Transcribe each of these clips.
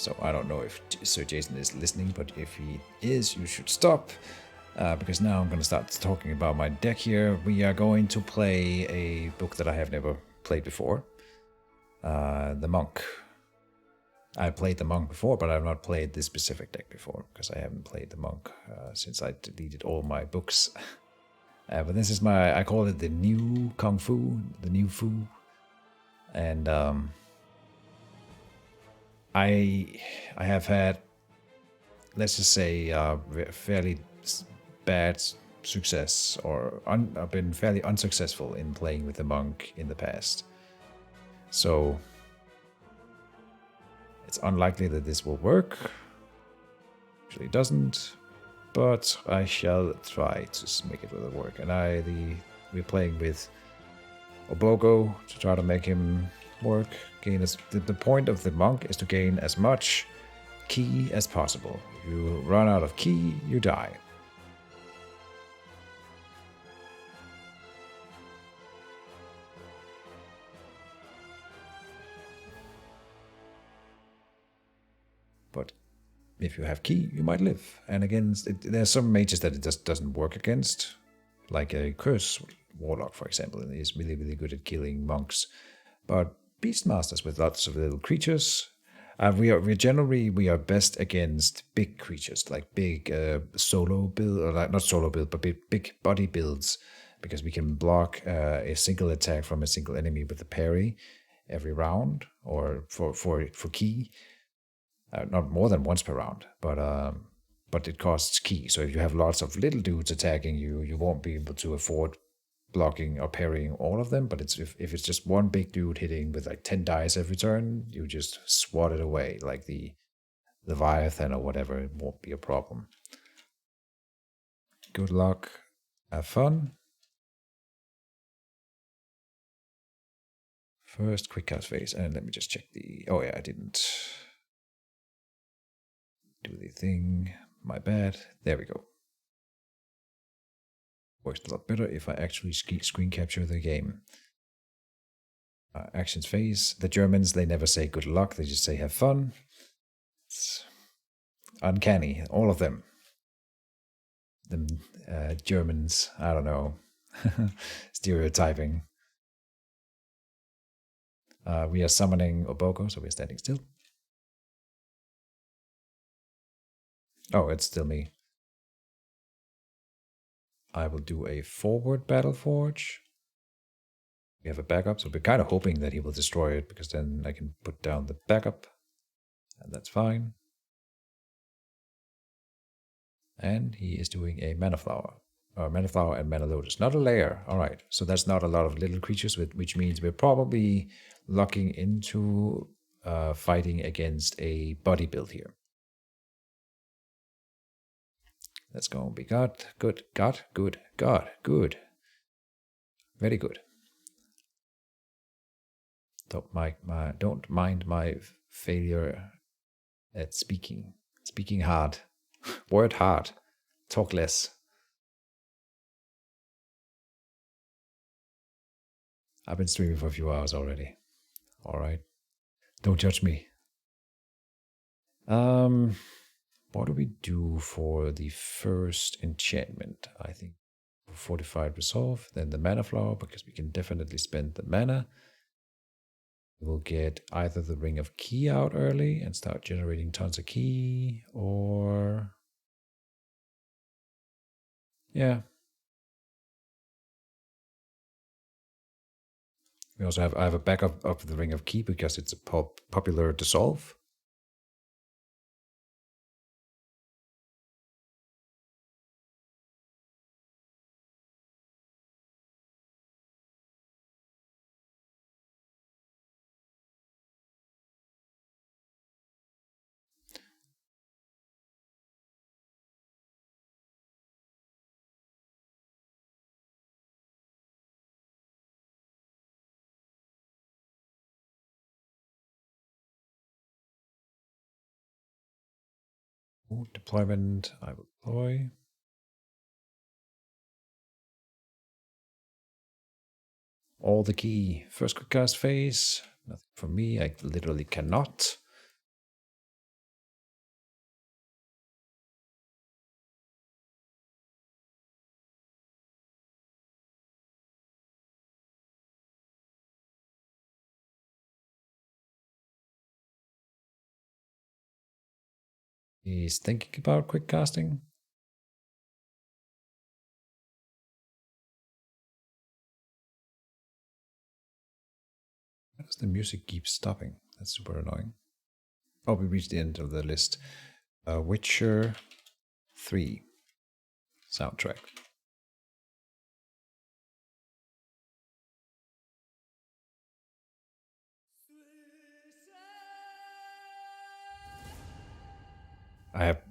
So I don't know if Sir Jason is listening, but if he is, you should stop. Because now I'm going to start talking about my deck here. We are going to play a book that I have never played before. The Monk. I played the Monk before, but I've not played this specific deck before, because I haven't played the Monk since I deleted all my books. But this is I call it the new Kung Fu, the new Fu. And I have had, let's just say, fairly bad success, or I've been fairly unsuccessful in playing with the Monk in the past. So it's unlikely that this will work. Usually doesn't, but I shall try to make it work. And we're playing with Obogo to try to make him work. The point of the Monk is to gain as much ki as possible. If you run out of ki, you die. But if you have ki, you might live. And there's some mages that it just doesn't work against, like a Curse Warlock, for example, and is really, really good at killing monks. But Beastmasters with lots of little creatures, we are best against big creatures, like big solo build, or not solo build, but big body builds, because we can block a single attack from a single enemy with a parry every round, or for ki. Not more than once per round, but it costs ki. So if you have lots of little dudes attacking you, you won't be able to afford blocking or parrying all of them. But if it's just one big dude hitting with like 10 dice every turn, you just swat it away, like the Leviathan or whatever. It won't be a problem. Good luck. Have fun. First quick cast phase, and let me just check the. Oh yeah, I didn't do the thing. My bad. There we go. Works a lot better if I actually screen capture the game. Actions phase. The Germans, they never say good luck, they just say have fun. It's uncanny, all of them. The Germans, I don't know. Stereotyping. We are summoning Obogo, so we're standing still. Oh, it's still me. I will do a forward Battle Forge. We have a backup, so we're kind of hoping that he will destroy it, because then I can put down the backup, and that's fine. And he is doing a Mana Flower. Mana Flower and Mana Lotus. Not a layer. Alright, so that's not a lot of little creatures, which means we're probably locking into fighting against a body build here. That's going to be good. Very good. Don't mind my failure at speaking. Speaking hard. Word hard. Talk less. I've been streaming for a few hours already. Alright. Don't judge me. What do we do for the first enchantment? I think Fortified Resolve, then the Mana Flower, because we can definitely spend the mana. We'll get either the Ring of Ki out early and start generating tons of ki, or yeah. I have a backup of the Ring of Ki because it's a popular dissolve. Deployment, I will deploy. All the ki. First quick cast phase. Nothing for me. I literally cannot. He's thinking about quick casting. Why does the music keep stopping? That's super annoying. Oh, we reached the end of the list. Witcher 3 soundtrack. I have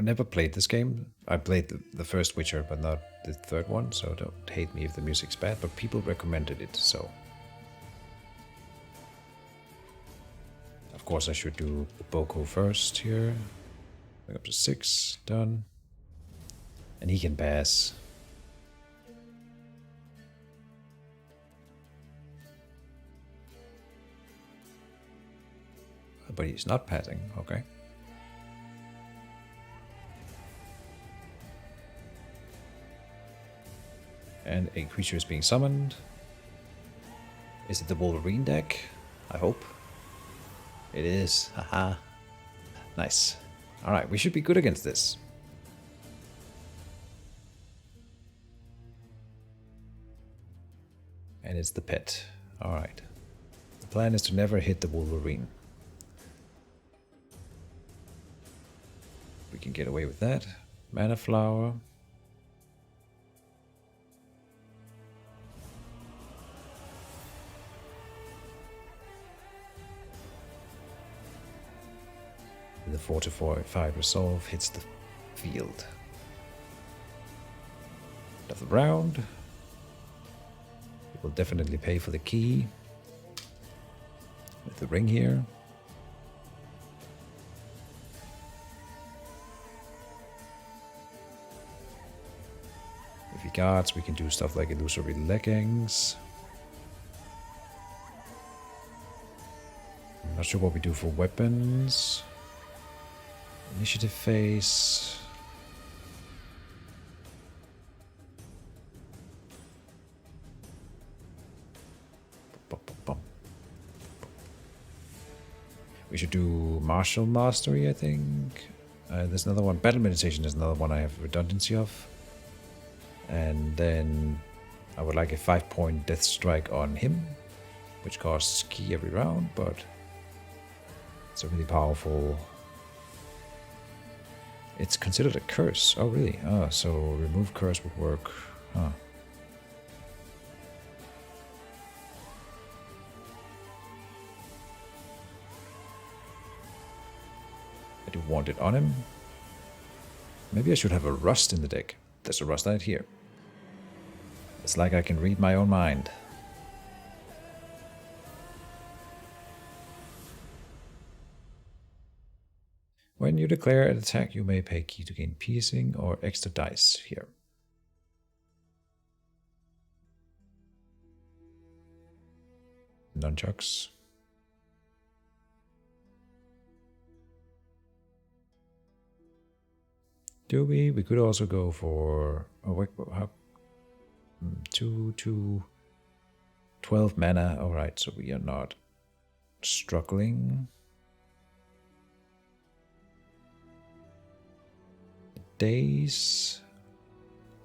never played this game. I played the first Witcher, but not the third one, so don't hate me if the music's bad, but people recommended it, so. Of course I should do Boko first here. Bring up to 6, done. And he can pass. But he's not passing, okay. And a creature is being summoned. Is it the Wolverine deck? I hope. It is. Haha. Nice. Alright, we should be good against this. And it's the pet. Alright. The plan is to never hit the Wolverine. We can get away with that. Mana Flower. The 4/5 resolve hits the field. Of the round. It will definitely pay for the key. With the ring here. If he guards, we can do stuff like illusory leggings. I'm not sure what we do for weapons. Initiative phase. We should do martial mastery, I think. There's another one. Battle meditation is another one I have redundancy of. And then I would like a 5-point death strike on him, which costs key every round, but it's a really powerful. It's considered a curse. Oh, really? Oh, so remove curse would work. Huh. I do want it on him. Maybe I should have a rust in the deck. There's a rust out here. It's like I can read my own mind. When you declare an attack, you may pay key to gain piercing or extra dice here. Nunchucks. Do we? We could also go for. Oh, wait, how? 12 mana. Alright, so we are not struggling. Days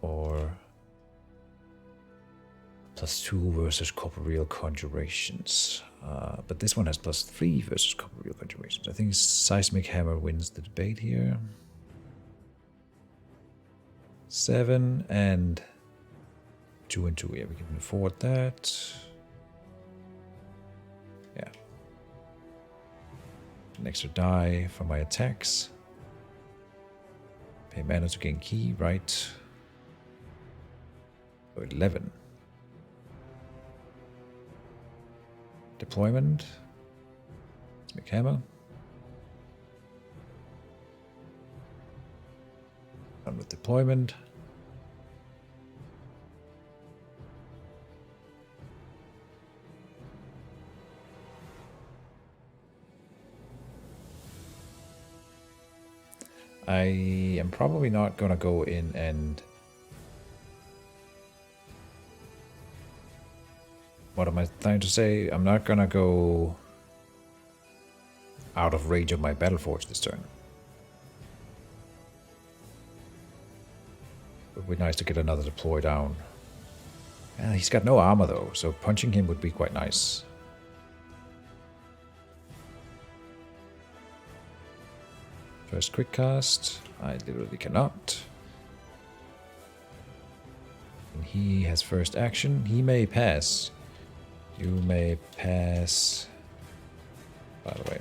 or +2 versus corporeal conjurations. But this one has +3 versus corporeal conjurations. I think Seismic Hammer wins the debate here. 7 and 2 and 2. Yeah, we can afford that. Yeah. An extra die for my attacks. Pay mana to gain key, right? So 11. Deployment. Let's make hammer. Done with deployment. I am probably not gonna go in and... What am I trying to say? I'm not gonna go out of range of my Battleforge this turn. It would be nice to get another deploy down. He's got no armor though, so punching him would be quite nice. First quick cast. I literally cannot. And he has first action. He may pass. You may pass. By the way.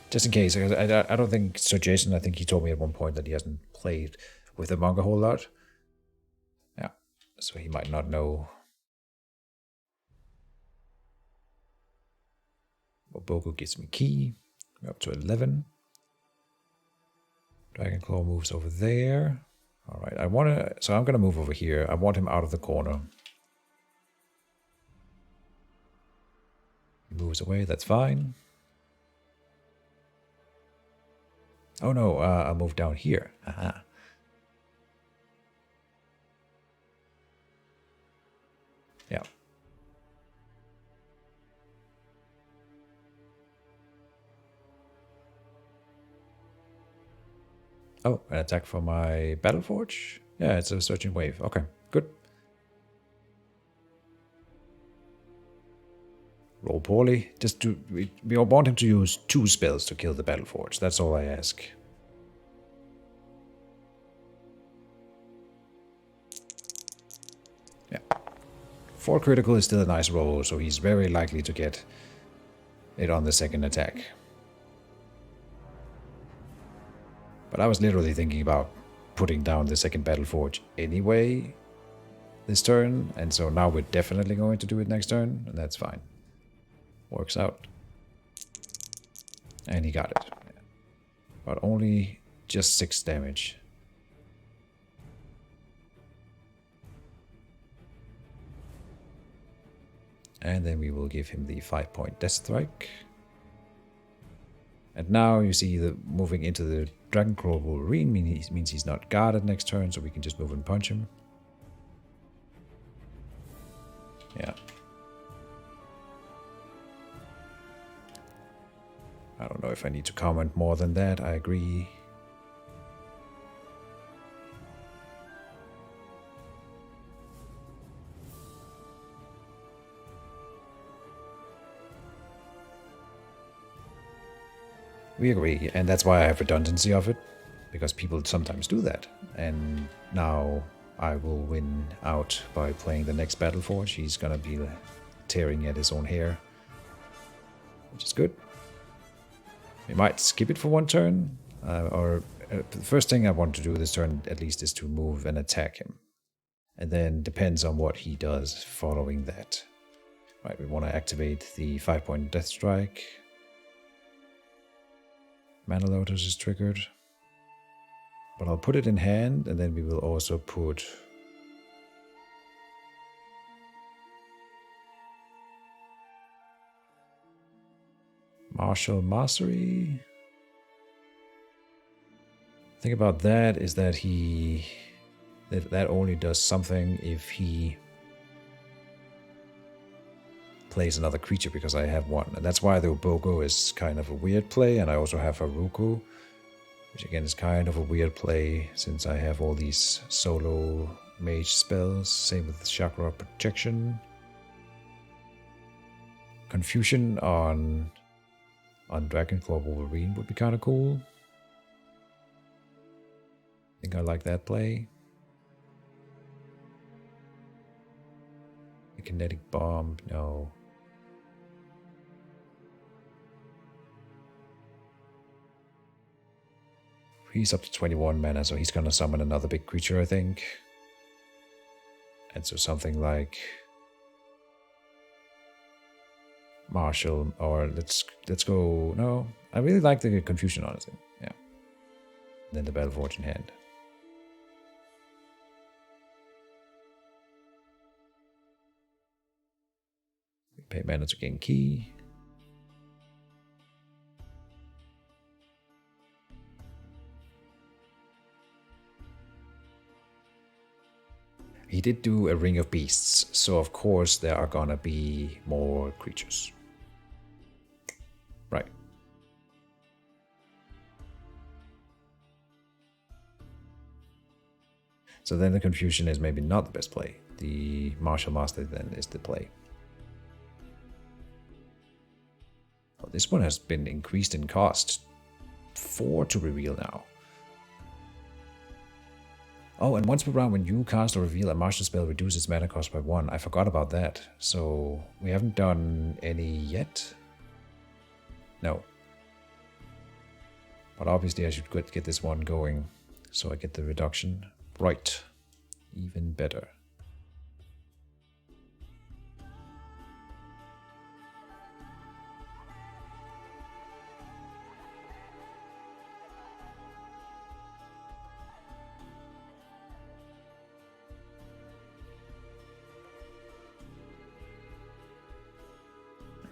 Just in case, I don't think Sir Jason, I think he told me at one point that he hasn't played with the monk a whole lot. Yeah, so he might not know. Bogo gives me key. We're up to 11. Dragon Claw moves over there. Alright, so I'm gonna move over here. I want him out of the corner. He moves away, that's fine. Oh no, I'll move down here. Aha. Yeah. Oh, an attack for my Battle Forge? Yeah, it's a Searching Wave. Okay, good. Roll poorly. Just we want him to use 2 spells to kill the Battle Forge. That's all I ask. Yeah. 4 critical is still a nice roll, so he's very likely to get it on the second attack. But I was literally thinking about putting down the second Battle Forge anyway this turn, and so now we're definitely going to do it next turn, and that's fine. Works out. And he got it. But only just 6 damage. And then we will give him the 5-point Death Strike. And now you see the moving into the Dragon Claw Wolverine means he's not guarded next turn, so we can just move and punch him. Yeah. I don't know if I need to comment more than that, I agree. We agree, and that's why I have redundancy of it, because people sometimes do that. And now I will win out by playing the next Battle Forge. He's gonna be tearing at his own hair, which is good. We might skip it for 1 turn, or the first thing I want to do this turn at least is to move and attack him. And then depends on what he does following that. Right, we want to activate the 5-point Death Strike. Mana Lotus is triggered. But I'll put it in hand, and then we will also put Martial Mastery. The thing about that is that that only does something if he plays another creature, because I have 1. And that's why the Bogo is kind of a weird play, and I also have Haruko, which again is kind of a weird play since I have all these solo mage spells. Same with Chakra Protection. Confusion on Dragon Claw Wolverine would be kind of cool. I think I like that play. The Kinetic Bomb, no. He's up to 21 mana, so he's gonna summon another big creature, I think. And so something like Martial, or let's go. No, I really like the Confusion, honestly. Yeah. And then the Battle Forge in hand. We pay mana to gain key. He did do a Ring of Beasts, so of course there are gonna be more creatures. Right. So then the confusion is maybe not the best play. The Martial Master then is the play. Oh, this one has been increased in cost. 4 to reveal now. Oh, and once per round when you cast or reveal a martial spell reduces mana cost by 1. I forgot about that. So we haven't done any yet. No. But obviously I should get this one going so I get the reduction. Right. Even better.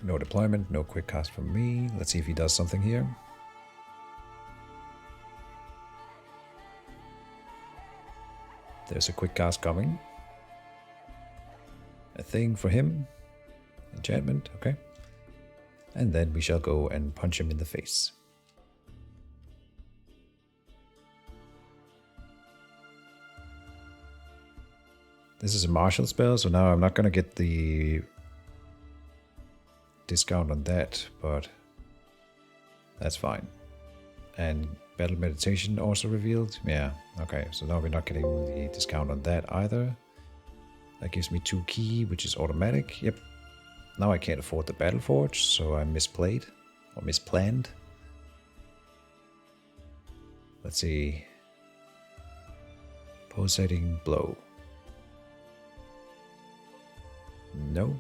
No deployment, no quick cast from me. Let's see if he does something here. There's a quick cast coming. A thing for him. Enchantment, okay. And then we shall go and punch him in the face. This is a martial spell, so now I'm not going to get the discount on that, but that's fine. And Battle Meditation also revealed. Yeah, okay, so now we're not getting the discount on that either. That gives me 2 key, which is automatic. Yep. Now I can't afford the Battle Forge, so I misplayed or misplanned. Let's see. Pulsating Blow. No.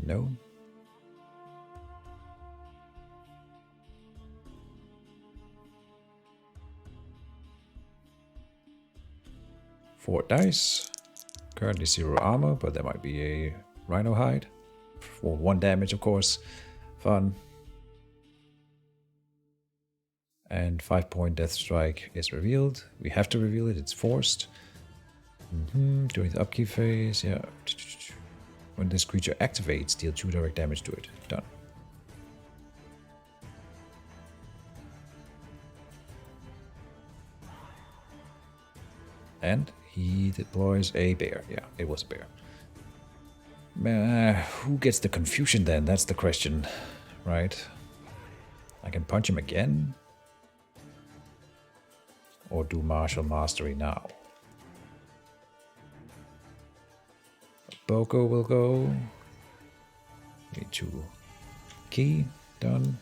No. Four dice. Currently 0 armor, but there might be a Rhino hide. For 1 damage, of course. Fun. And 5-point Death Strike is revealed. We have to reveal it, it's forced. During the upkeep phase, yeah. When this creature activates, deal 2 direct damage to it. Done. And he deploys a bear. Yeah, it was a bear. Who gets the confusion then? That's the question, right? I can punch him again. Or do Martial Mastery now. Boko will go. Need 2 key. Done.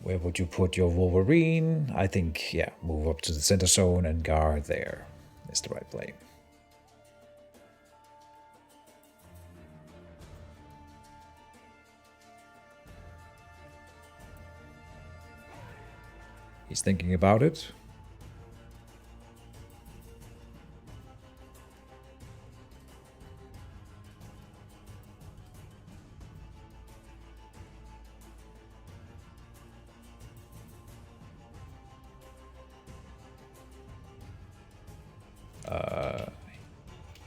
Where would you put your Wolverine? I think, yeah, move up to the center zone and guard there is the right play. He's thinking about it.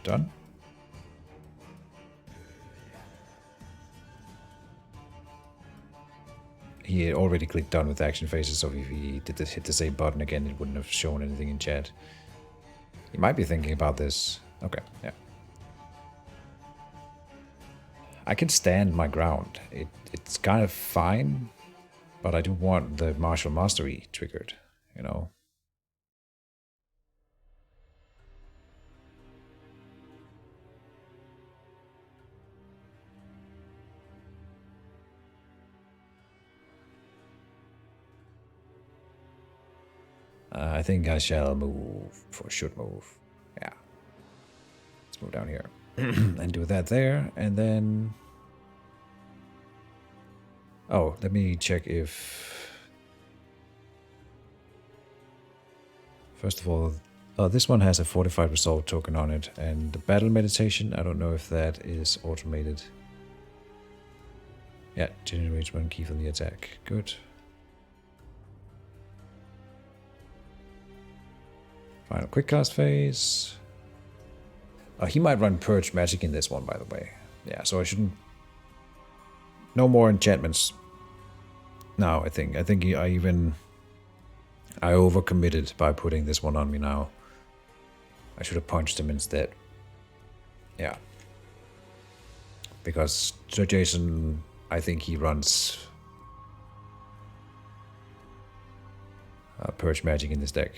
Done. He had already clicked done with action phases, so if he did this, hit the same button again, it wouldn't have shown anything in chat. He might be thinking about this. Okay, yeah. I can stand my ground. It's kind of fine, but I do want the Martial Mastery triggered, you know. I think I shall move, or should move. Yeah. Let's move down here. And do that there, and then... Oh, let me check if... First of all, this one has a fortified resolve token on it, and the battle meditation, I don't know if that is automated. Yeah, generates 1 key from the attack. Good. Final quick cast phase. He might run Purge Magic in this one, by the way. Yeah, so I shouldn't... No more enchantments. Now, I think I overcommitted by putting this one on me now. I should have punched him instead. Yeah. Because Sir Jason, I think he runs Purge Magic in this deck.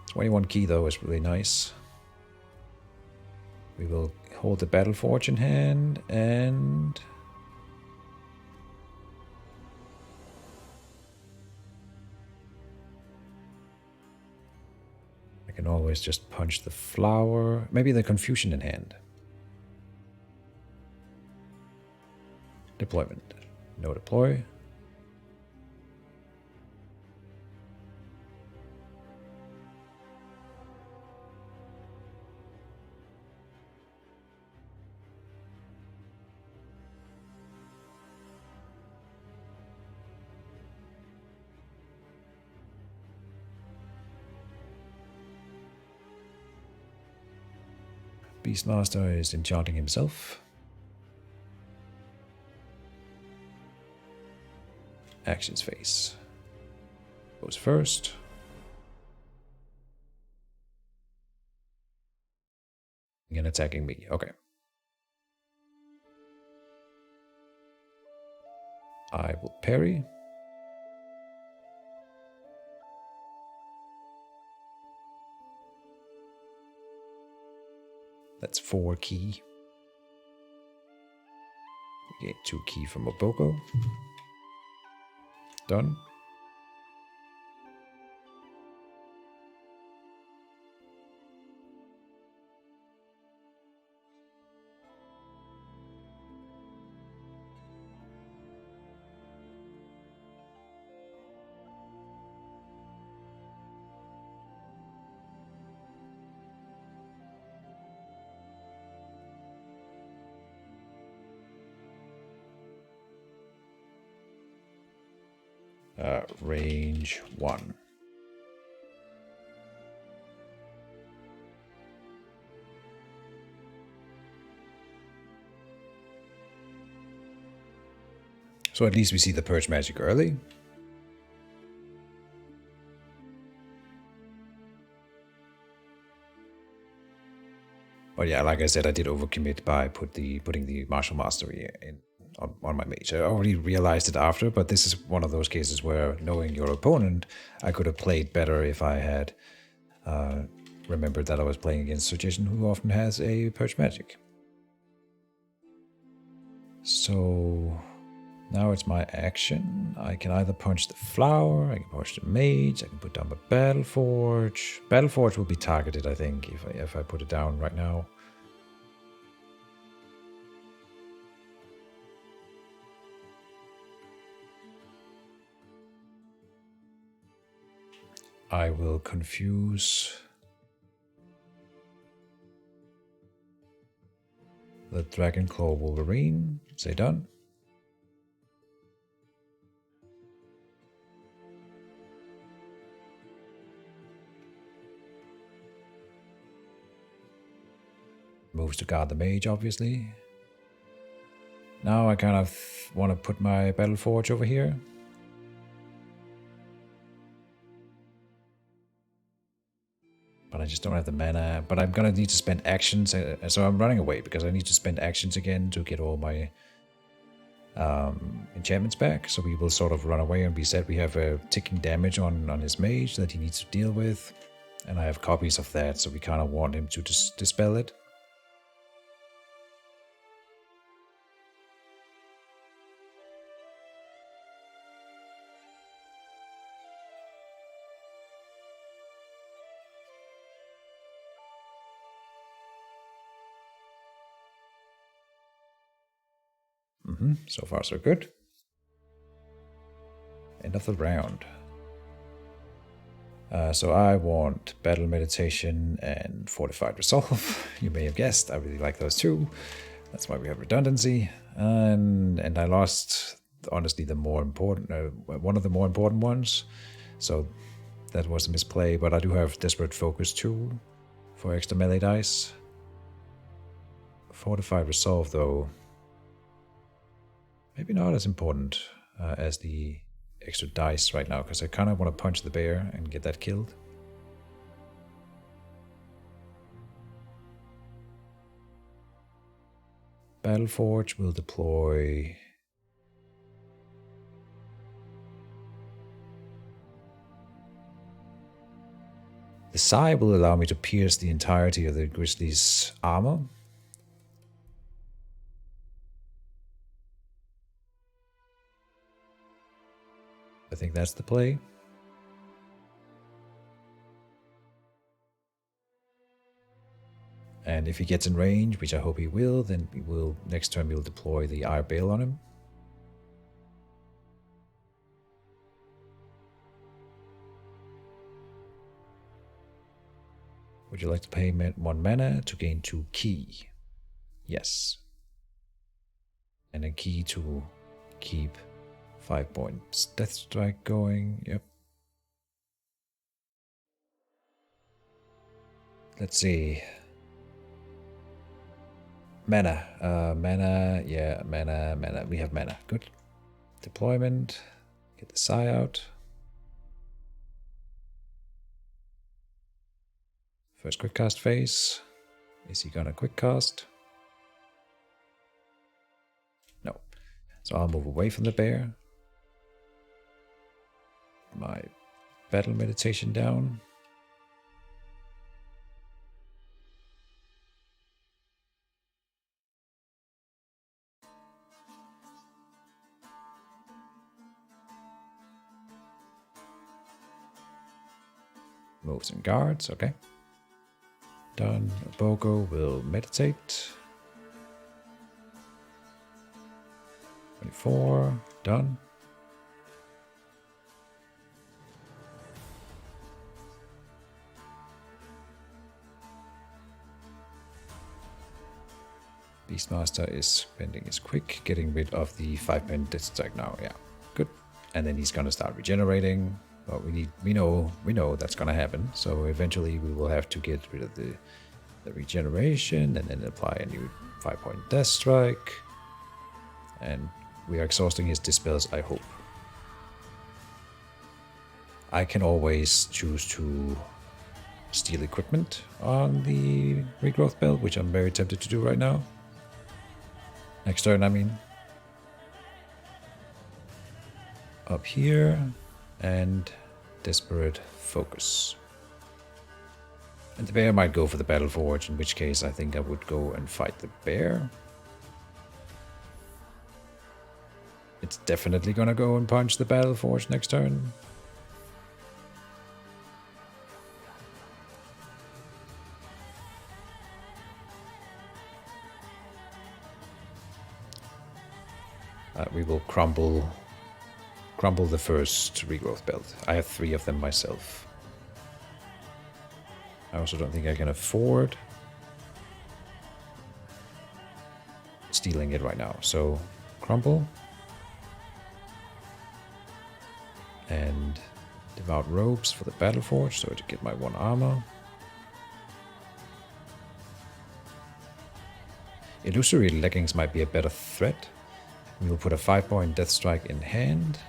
"21 key though is really nice. We will hold the Battle Forge in hand and... I can always just punch the flower. Maybe the Confusion in hand. Deployment. No deploy. Beastmaster is enchanting himself. Actions phase. Goes first. And attacking me. Okay. I will parry. That's 4 key. We get 2 key from Oboko. Done. Range 1. So at least we see the Purge Magic early. But yeah, like I said, I did overcommit by putting the Martial Mastery in on my mage. I already realized it after, but this is one of those cases where, knowing your opponent, I could have played better if I had remembered that I was playing against Sir Jason, who often has a Purge Magic. So now it's my action. I can either punch the flower, I can punch the mage, I can put down the Battle Forge. Battle Forge will be targeted, I think, if I put it down right now. I will confuse the Dragonclaw Wolverine. Say done. Moves to guard the mage, obviously. Now I kind of want to put my Battle Forge over here. But I just don't have the mana. But I'm gonna need to spend actions, so I'm running away because I need to spend actions again to get all my enchantments back. So we will sort of run away and be set. We have a ticking damage on his mage that he needs to deal with, and I have copies of that, so we kind of want him to dispel it. So far, so good. And End of the round. So I want Battle Meditation and Fortified Resolve. You may have guessed, I really like those two. That's why we have redundancy. And I lost, honestly, the more important, one of the more important ones. So that was a misplay, but I do have Desperate Focus too for extra melee dice. Fortified Resolve, though, maybe not as important as the extra dice right now, because I kind of want to punch the bear and get that killed. Battleforge will deploy the Sai will allow me to pierce the entirety of the Grizzly's armor. I think that's the play. And if he gets in range, which I hope he will, then we will next turn we'll deploy the Ire Bale on him. Would you like to pay 1 mana to gain 2 key? Yes. And a key to keep 5 points Death Strike going. Yep. Let's see. Mana. Yeah, mana. We have mana. Good. Deployment. Get the Sai out. First quick cast phase. Is he gonna quick cast? No. So I'll move away from the bear. My battle meditation down. Moves and guards, okay. Done. Bogo will meditate. 24, done. Beastmaster is spending his quick, getting rid of the 5-pen Death Strike now, yeah. Good. And then he's gonna start regenerating. Well, we know that's gonna happen. So eventually we will have to get rid of the regeneration and then apply a new 5-point Death Strike. And we are exhausting his dispels, I hope. I can always choose to steal equipment on the regrowth belt, which I'm very tempted to do right now. Next turn, I mean. Up here. And Desperate Focus. And the bear might go for the Battleforge, in which case I think I would go and fight the bear. It's definitely gonna go and punch the Battleforge next turn. We will crumble the first regrowth belt. I have 3 of them myself. I also don't think I can afford stealing it right now. So crumble and devout robes for the Battleforge, so to get my 1 armor. Illusory leggings might be a better threat. We will put a 5-point Death Strike in hand.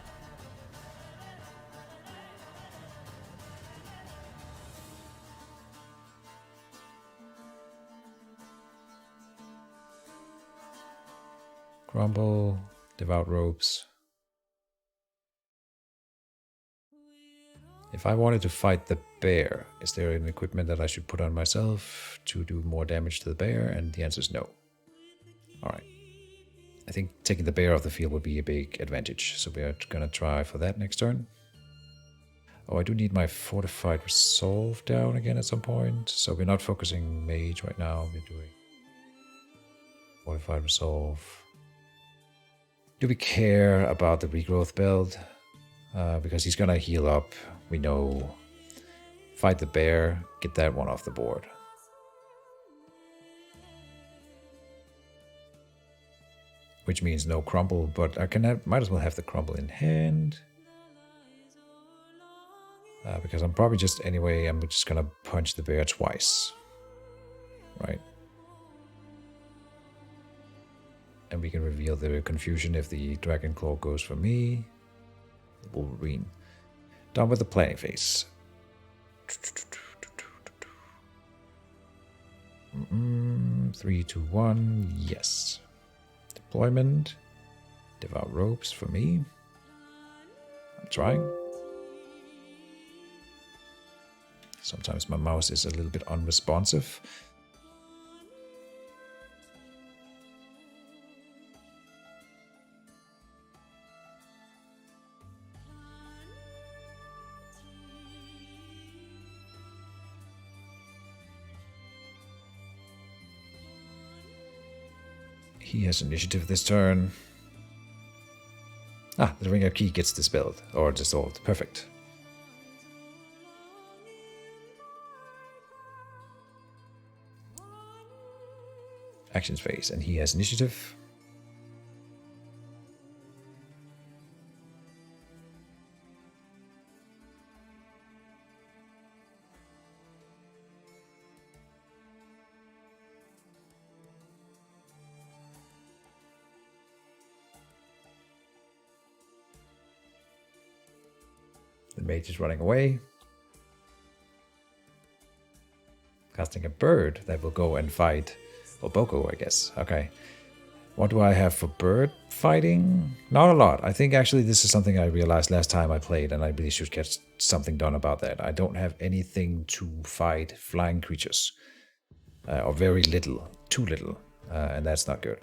Crumble, Devout Robes. If I wanted to fight the bear, is there an equipment that I should put on myself to do more damage to the bear? And the answer is no. Alright. I think taking the bear off the field would be a big advantage, so we are gonna try for that next turn. Oh, I do need my Fortified Resolve down again at some point, so we're not focusing Mage right now, we're doing Fortified Resolve. Do we care about the regrowth belt? because he's gonna heal up. We know. Fight the bear, get that one off the board. Which means no crumble, but I might as well have the crumble in hand. Because I'm probably just, anyway, I'm just gonna punch the bear twice. Right? And we can reveal the confusion if the Dragon Claw goes for me. Wolverine. Done with the planning phase. 3, 2, 1, yes. Deployment. Devour ropes for me. I'm trying. Sometimes my mouse is a little bit unresponsive. He has initiative this turn. Ah, the Ring of Key gets dispelled, or dissolved. Perfect. Actions phase, and he has initiative. The mage is running away. Casting a bird that will go and fight Oboko, I guess. Okay. What do I have for bird fighting? Not a lot. I think actually this is something I realized last time I played, and I really should get something done about that. I don't have anything to fight flying creatures. Or very little. Too little. And that's not good.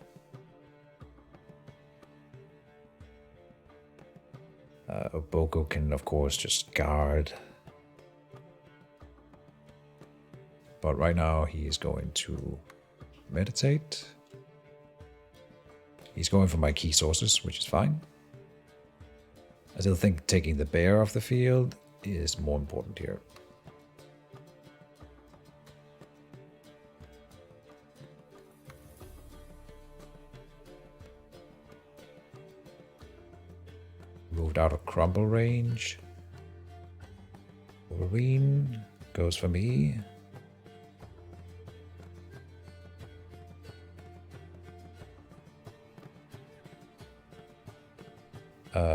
Oboko can, of course, just guard. But right now he is going to meditate. He's going for my key sources, which is fine. I still think taking the bear off the field is more important here. Moved out of crumble range. Wolverine goes for me.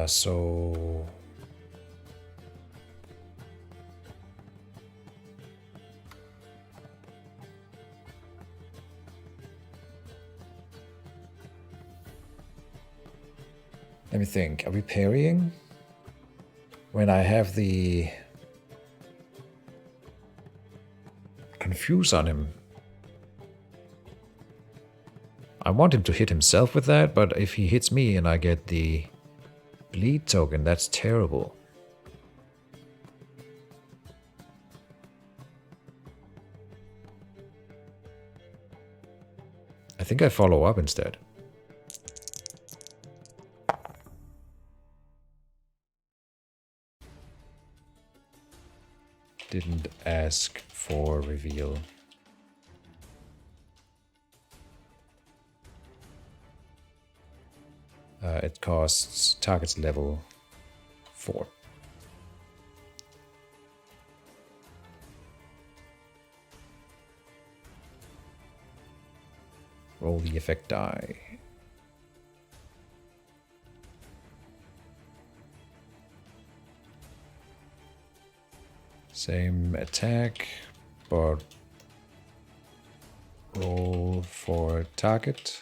So let me think. Are we parrying? When I have the confuse on him. I want him to hit himself with that, but if he hits me and I get the bleed token, that's terrible. I think I follow up instead. Didn't ask for reveal. It costs target's level 4. Roll the effect die. Same attack, but roll for target.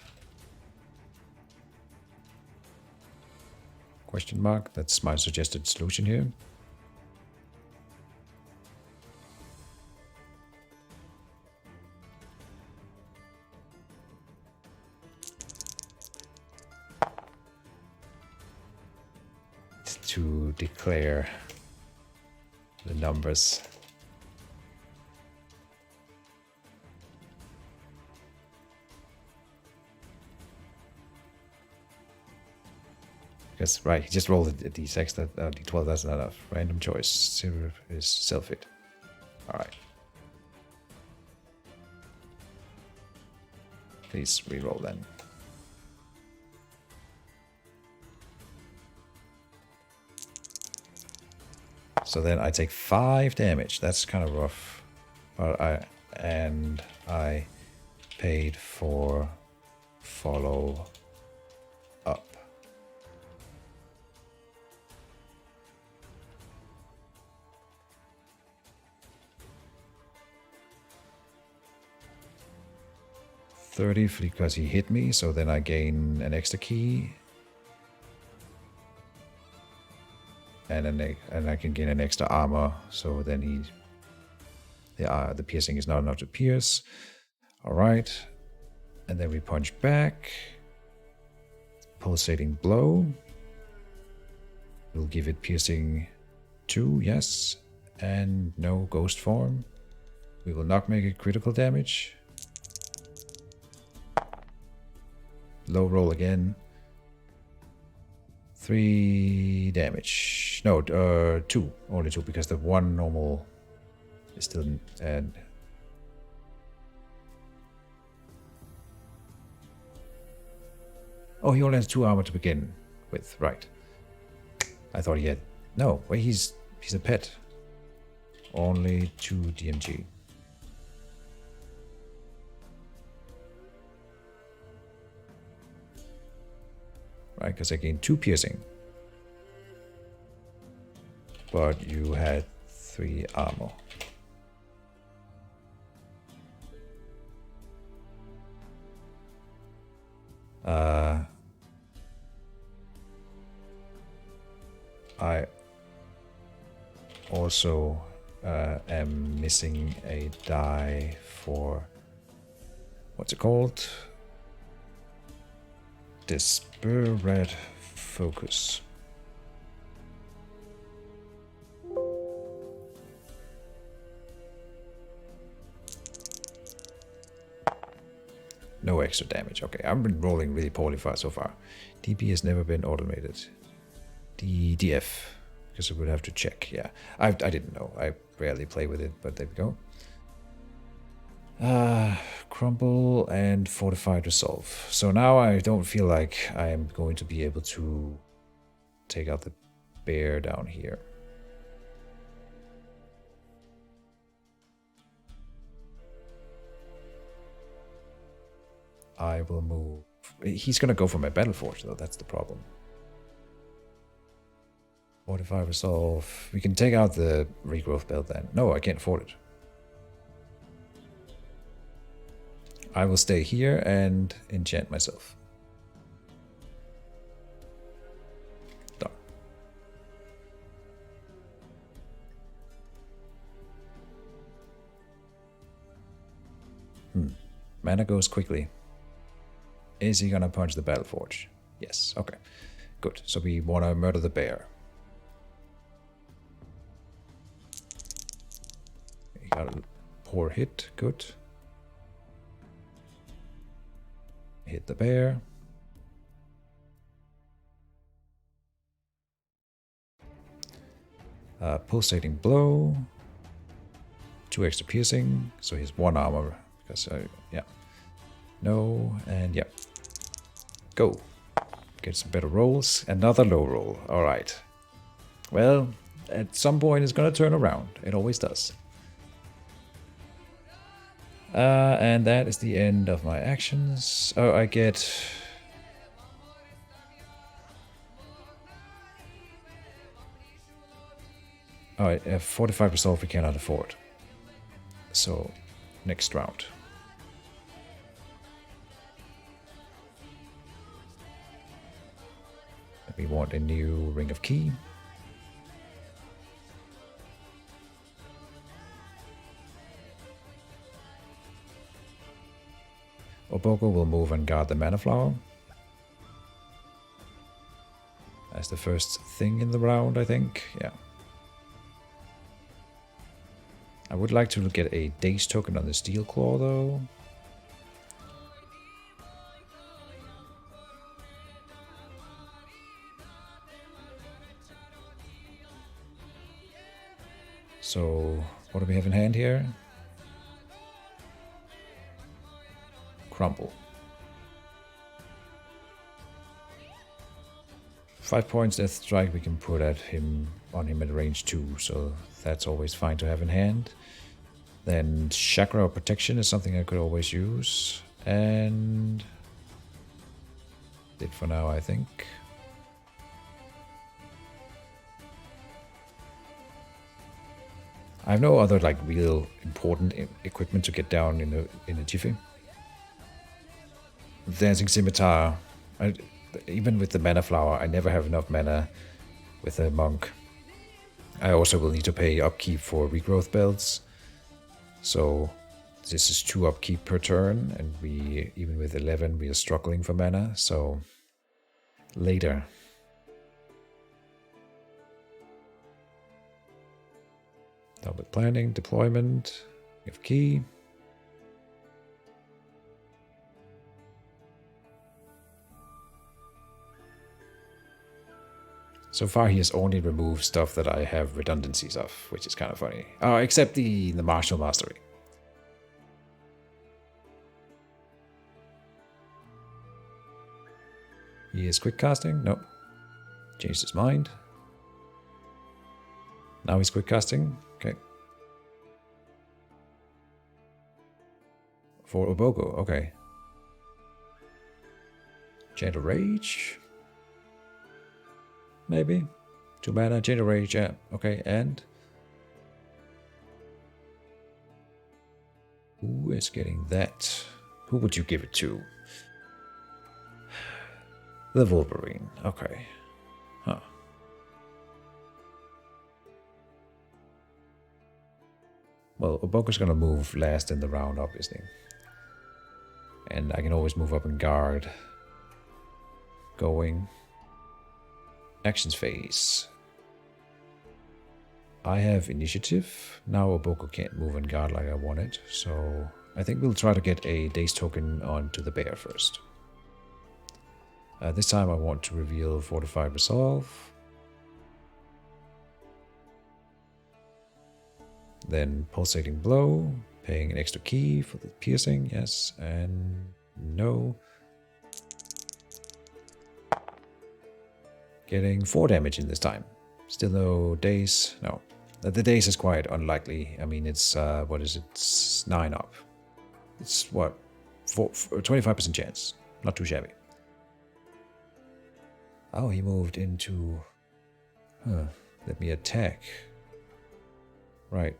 Question mark. That's my suggested solution here. To declare the numbers. Because, right, he just rolled a d6, d12, that's not enough. Random choice. 0 is self-hit. Alright. Please reroll then. So then I take 5 damage. That's kind of rough. But I paid for follow up. $30 because he hit me, so then I gain an extra key. And I can gain an extra armor, so then the piercing is not enough to pierce. Alright. And then we punch back. Pulsating blow. We'll give it piercing 2, yes. And no ghost form. We will not make it critical damage. Low roll again. 3 damage. No, 2. Only 2 because the one normal is still... And oh, he only has 2 armor to begin with. Right. I thought he had... No, wait, he's a pet. Only 2 DMG. Right, because I gained 2 piercing. But you had 3 armor. I also am missing a die for... What's it called? Desperate focus. No extra damage. Okay, I've been rolling really poorly so far. DP has never been automated. DF, because I would have to check. Yeah, I didn't know. I rarely play with it, but there we go. Crumble and Fortified Resolve. So now I don't feel like I am going to be able to take out the bear down here. I will move. He's going to go for my Battle Forge, though. That's the problem. Fortify Resolve. We can take out the Regrowth Belt then. No, I can't afford it. I will stay here and enchant myself. Done. Mana goes quickly. Is he gonna punch the Battle Forge? Yes, okay. Good. So we wanna murder the bear. He got a poor hit, good. Hit the bear. Pulsating blow. 2 extra piercing, so he has 1 armor. Because, yeah. No, and yeah. Go. Get some better rolls. Another low roll. Alright. Well, at some point it's gonna turn around. It always does. And that is the end of my actions. Oh, I get... Alright, 45 resolve we cannot afford. So, next round. We want a new Ring of Key. Obogo will move and guard the Mana Flower. As the first thing in the round, I think. Yeah. I would like to get a Daze token on the Steel Claw, though. So, what do we have in hand here? Crumple. 5 points Death Strike we can put at him on him at range 2, so that's always fine to have in hand. Then Chakra or Protection is something I could always use. And it for now, I think. I have no other like real important equipment to get down in a jiffy. Dancing Scimitar. Even with the mana flower, I never have enough mana with a monk. I also will need to pay upkeep for regrowth belts. So this is 2 upkeep per turn, and we even with 11 we are struggling for mana, so later. Double planning, deployment, give key. So far he has only removed stuff that I have redundancies of, which is kind of funny. Except the martial mastery. He is quick casting? Nope. Changed his mind. Now he's quick casting. Okay. For Oboko, okay. Gentle Rage. Maybe. 2 mana, Gentle Rage, yeah. Okay, and who is getting that? Who would you give it to? The Wolverine. Okay. Huh. Well, Oboko's gonna move last in the round, obviously. And I can always move up and guard. Going. Actions phase. I have initiative. Now Oboko can't move and guard like I wanted, so I think we'll try to get a Daze token onto the bear first. This time I want to reveal Fortified Resolve. Then Pulsating Blow, paying an extra key for the piercing, yes, and no. Getting 4 damage in this time. Still no Daze, no. The Daze is quite unlikely. I mean, it's, what is it, it's 9 up. It's what, 25% chance, not too shabby. Oh, he moved into... let me attack. Right.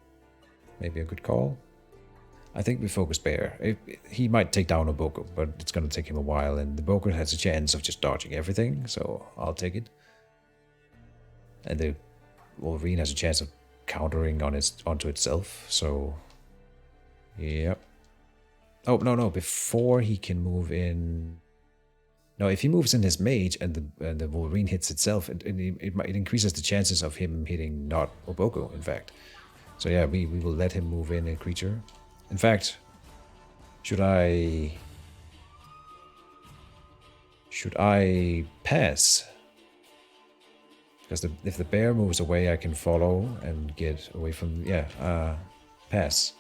Maybe a good call. I think we focus Bear. He might take down Oboko, but it's going to take him a while, and the Oboko has a chance of just dodging everything, so I'll take it. And the Wolverine has a chance of countering onto itself, so... Yep. Oh, no, before he can move in... No, if he moves in his Mage and the Wolverine hits itself, it increases the chances of him hitting not Oboko, in fact. So yeah, we will let him move in a creature. In fact, should I pass? Because if the bear moves away, I can follow and get away from... Yeah, pass.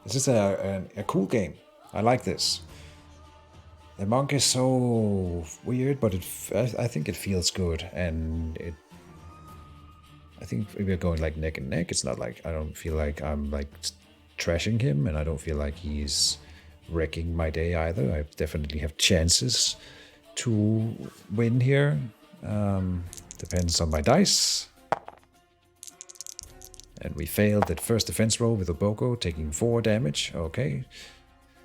This is a cool game. I like this. The monk is so weird, but I think it feels good, and I think we're going like neck and neck. It's not like I don't feel like I'm like trashing him, and I don't feel like he's wrecking my day either. I definitely have chances to win here. Depends on my dice. And we failed that first defense roll with Oboko, taking 4 damage. Okay.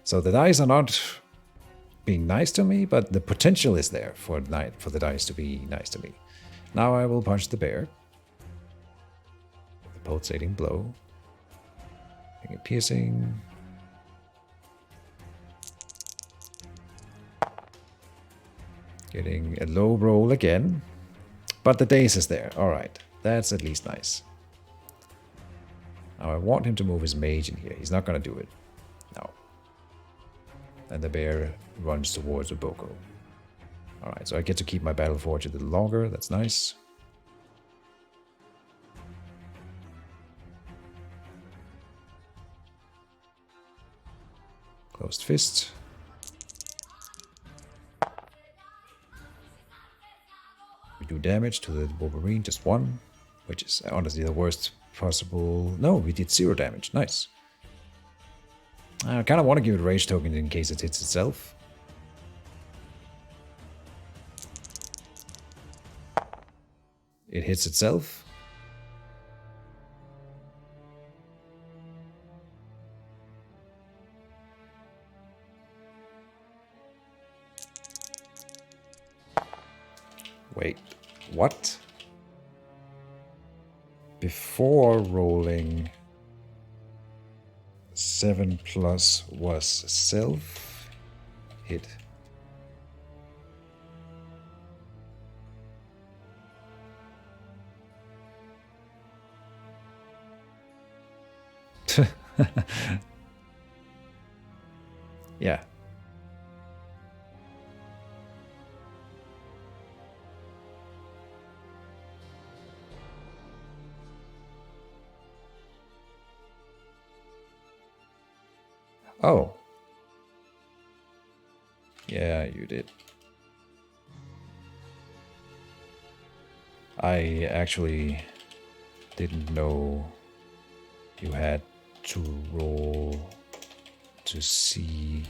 So the dice are not being nice to me, but the potential is there for the dice to be nice to me. Now I will punch the bear. The pulsating blow. Getting a piercing. Getting a low roll again. But the Daze is there. Alright. That's at least nice. Now I want him to move his Mage in here. He's not going to do it. No. And the bear runs towards Oboko. Alright, so I get to keep my Battle Forge a little longer. That's nice. Closed fist. We do damage to the Wolverine, just 1. Which is honestly the worst possible... No, we did 0 damage. Nice. I kind of want to give it a rage token in case it hits itself. It hits itself. Wait, what? Before rolling 7 plus was self hit. Yeah. Oh. Yeah, you did. I actually didn't know you had to roll to see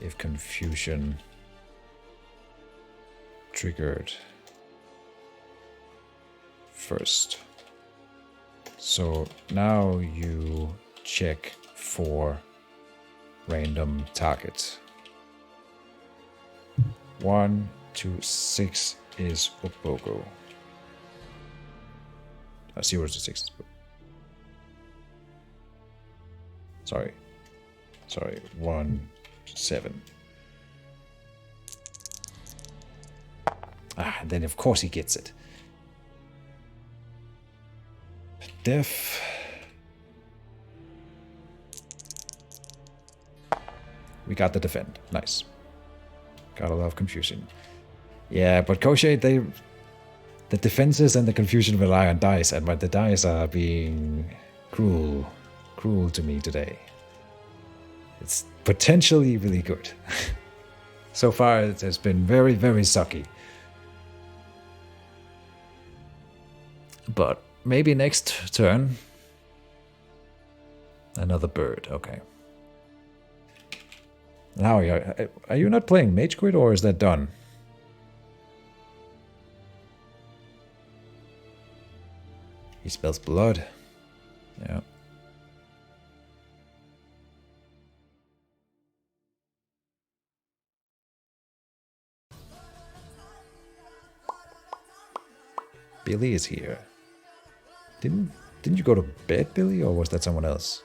if confusion triggered first. So now you check for random targets. 1 to 6 is Opogo. 0 to 6 is Sorry, 1 to 7. And then of course he gets it. Def. We got the defend. Nice. Gotta love confusion. Yeah, but Koshe, the defenses and the confusion rely on dice, and the dice are being cruel to me today. It's potentially really good. So far, it has been very, very sucky. But maybe next turn, another bird. Okay. Now, are you not playing Mage Quid, or is that done? He smells blood. Yeah. Billy is here. Didn't you go to bed, Billy, or was that someone else?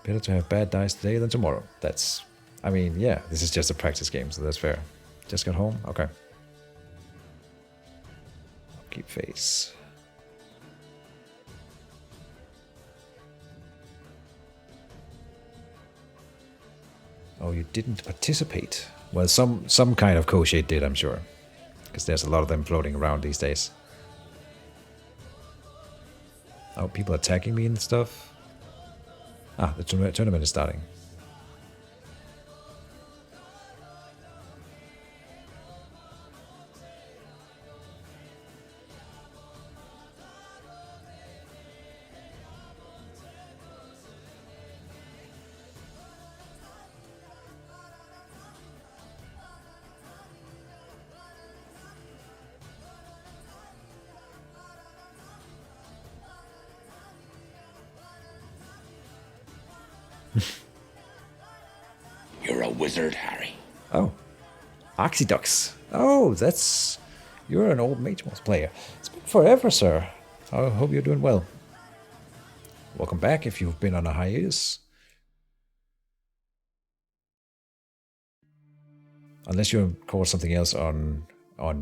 Better to have bad dice today than tomorrow. That's... I mean, yeah, this is just a practice game, so that's fair. Just got home? Okay. Keep face. Oh, you didn't participate. Well, some kind of Koshe did, I'm sure. Because there's a lot of them floating around these days. Oh, people attacking me and stuff. Ah, the tournament is starting. You're a wizard, Harry. Oh. Oxydux. Oh, that's... You're an old Mage Mouse player. It's been forever, sir. I hope you're doing well. Welcome back if you've been on a hiatus. Unless you call something else on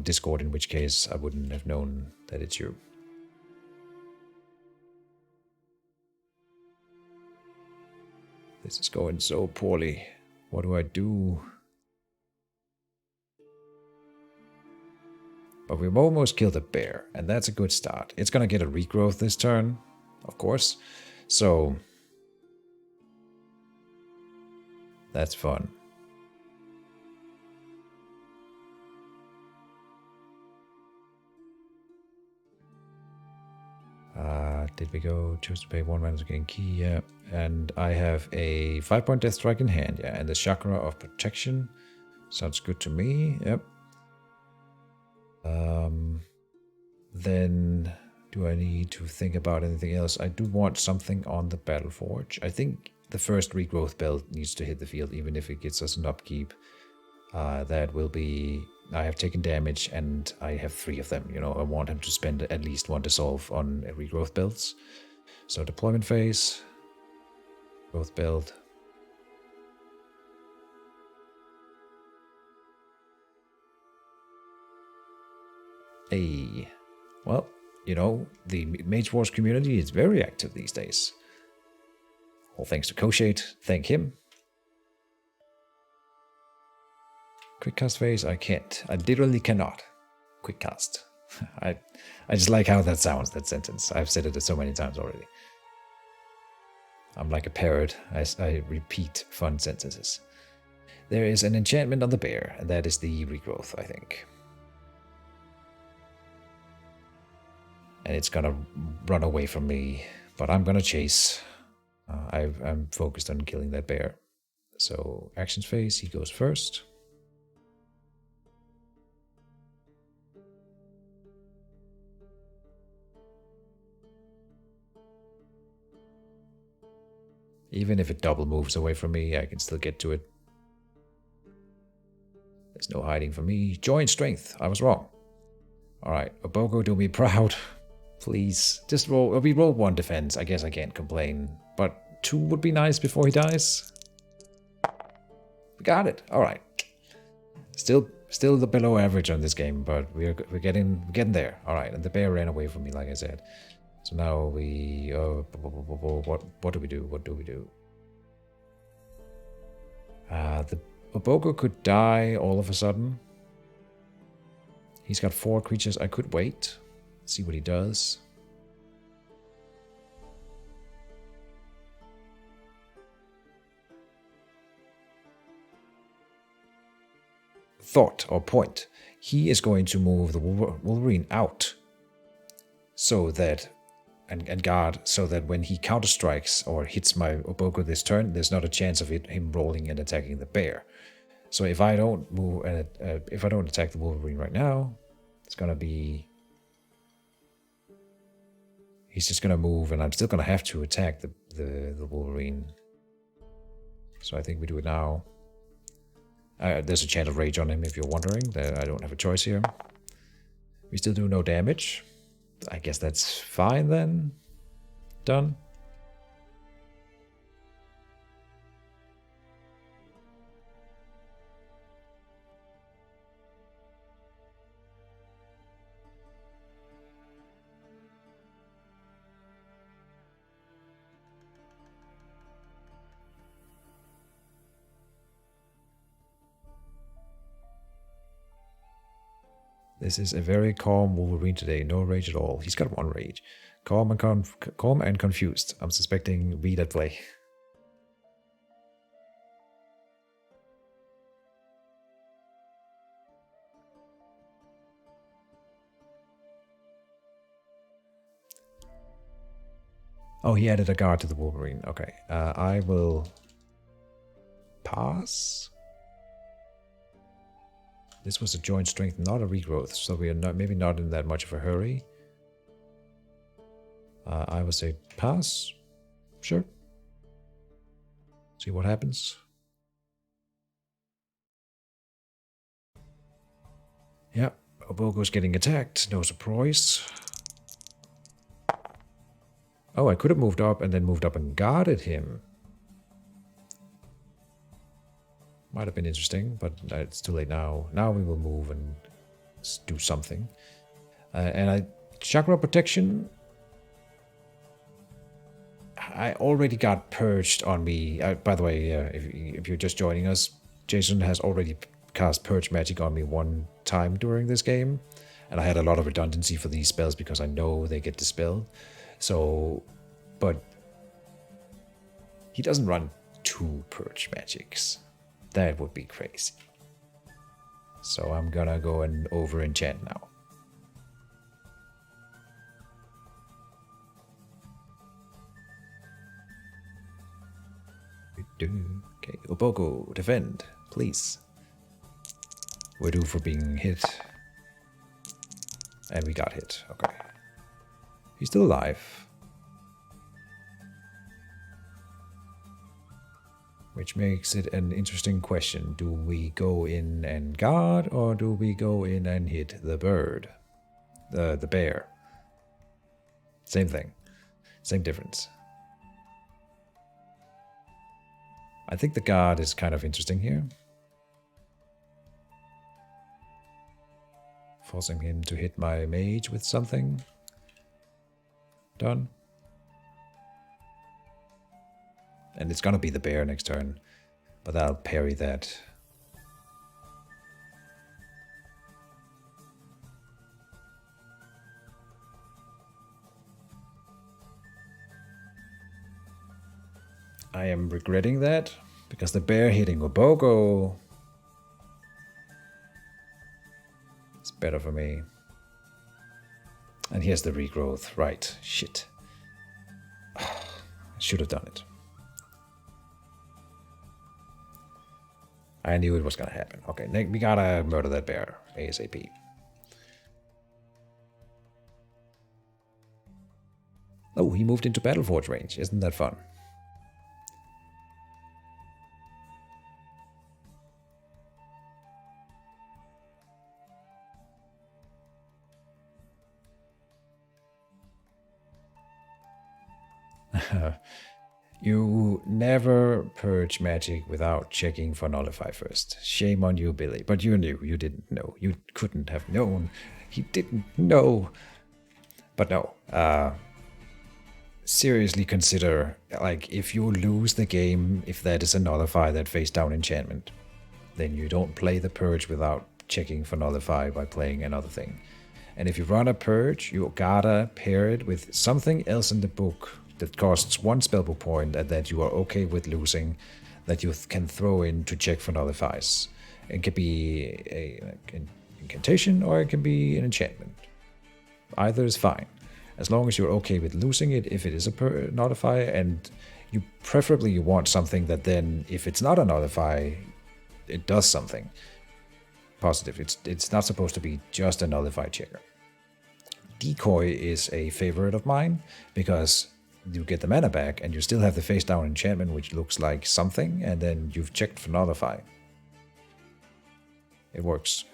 Discord, in which case I wouldn't have known that it's you. This is going so poorly. What do I do? But we've almost killed a bear, and that's a good start. It's gonna get a regrowth this turn, of course. So that's fun. Did we go choose to pay 1 mana to gain key? Yeah. And I have a 5-point death strike in hand, yeah, and the chakra of protection. Sounds good to me. Yep. Then do I need to think about anything else? I do want something on the Battle Forge. I think the first regrowth belt needs to hit the field, even if it gets us an upkeep. That will be... I have taken damage, and I have 3 of them. You know, I want him to spend at least 1 dissolve on regrowth belts. So deployment phase, growth belt. Hey, well, you know, the Mage Wars community is very active these days. All thanks to Koshade. Thank him. Quick cast phase, I can't. I literally cannot. Quick cast. I just like how that sounds, that sentence. I've said it so many times already. I'm like a parrot. I repeat fun sentences. There is an enchantment on the bear, and that is the regrowth, I think. And it's gonna run away from me, but I'm gonna chase. I'm focused on killing that bear. So, actions phase, he goes first. Even if it double moves away from me, I can still get to it. There's no hiding from me. Joy and strength. I was wrong. Alright, Obogo, do me proud. Please. Just roll. We rolled 1 defense. I guess I can't complain. But 2 would be nice before he dies. We got it. Alright. Still the below average on this game, but we're getting there. Alright, and the bear ran away from me, like I said. So now we... what do we do? What do we do? The Obogo could die all of a sudden. He's got 4 creatures. I could wait. See what he does. Thought or point. He is going to move the Wolverine out. So that... And guard, so that when he counter-strikes or hits my Obogo this turn, there's not a chance of him rolling and attacking the bear. So if I don't move, if I don't attack the Wolverine right now, it's gonna be... He's just gonna move, and I'm still gonna have to attack the Wolverine. So I think we do it now. There's a chant of rage on him, if you're wondering. That I don't have a choice here. We still do no damage. I guess that's fine then. Done. This is a very calm Wolverine today. No rage at all. He's got 1 rage. Calm and confused. I'm suspecting read at play. Oh, he added a guard to the Wolverine. Okay. I will pass. This was a joint strength, not a regrowth, so we are maybe not in that much of a hurry. I would say pass. Sure. See what happens. Yeah, Obogo's getting attacked. No surprise. Oh, I could have moved up and then moved up and guarded him. Might have been interesting, but it's too late now. Now we will move and do something. Chakra protection. I already got purged on me. By the way, if you're just joining us, Jason has already cast Purge Magic on me 1 time during this game. And I had a lot of redundancy for these spells because I know they get dispelled. So, but he doesn't run 2 purge magics. That would be crazy. So I'm gonna go and over enchant now. Okay, Oboko, defend, please. We're due for being hit. And we got hit, okay. He's still alive. Which makes it an interesting question. Do we go in and guard, or do we go in and hit the bird? The bear. Same thing. Same difference. I think the guard is kind of interesting here. Forcing him to hit my mage with something. Done. And it's gonna be the bear next turn, but I'll parry that. I am regretting that, because the bear hitting Oboko is better for me. And here's the regrowth. Right, shit. I should have done it. I knew it was gonna happen. Okay, we gotta murder that bear ASAP. Oh, he moved into Battleforge range. Isn't that fun? You never purge magic without checking for nullify first. Shame on you, Billy. But you knew. You didn't know. You couldn't have known. He didn't know. But no. Seriously consider, like, if you lose the game, if that is a nullify that face down enchantment, then you don't play the purge without checking for nullify by playing another thing. And if you run a purge, you gotta pair it with something else in the book that costs 1 spellbook point and that you are okay with losing, that you can throw in to check for nullifies. It can be an incantation or it can be an enchantment. Either is fine, as long as you're okay with losing it if it is a nullify, and you preferably you want something that then, if it's not a nullify, it does something positive. It's not supposed to be just a nullify checker. Decoy is a favorite of mine because you get the mana back and you still have the face down enchantment, which looks like something, and then you've checked for nullify. It works.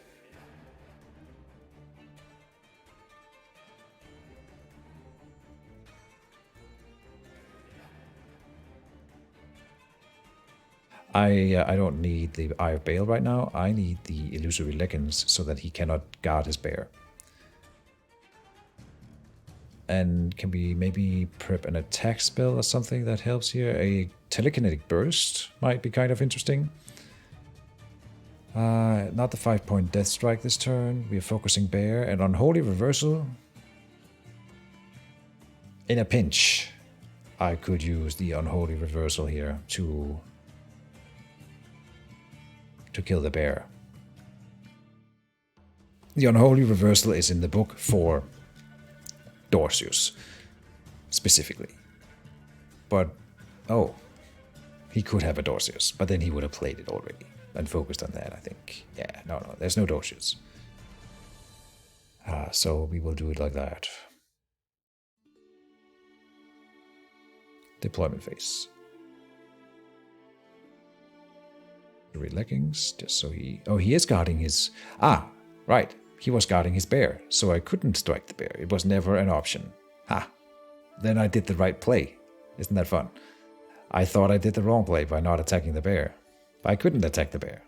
I don't need the Eye of Bale right now. I need the Illusory Leggings so that he cannot guard his bear. And can we maybe prep an attack spell or something that helps here? A Telekinetic Burst might be kind of interesting. Not the 5-point Death Strike this turn. We are focusing bear. And Unholy Reversal. In a pinch, I could use the Unholy Reversal here to kill the bear. The Unholy Reversal is in the book for Dorcius, specifically. But, oh, he could have a Dorcius, but then he would have played it already and focused on that, I think. Yeah, no, there's no Dorcius. So we will do it like that. Deployment phase. Leggings, just so he... Oh, he is guarding his... Ah, right. He was guarding his bear, so I couldn't strike the bear. It was never an option. Ha! Then I did the right play. Isn't that fun? I thought I did the wrong play by not attacking the bear. But I couldn't attack the bear.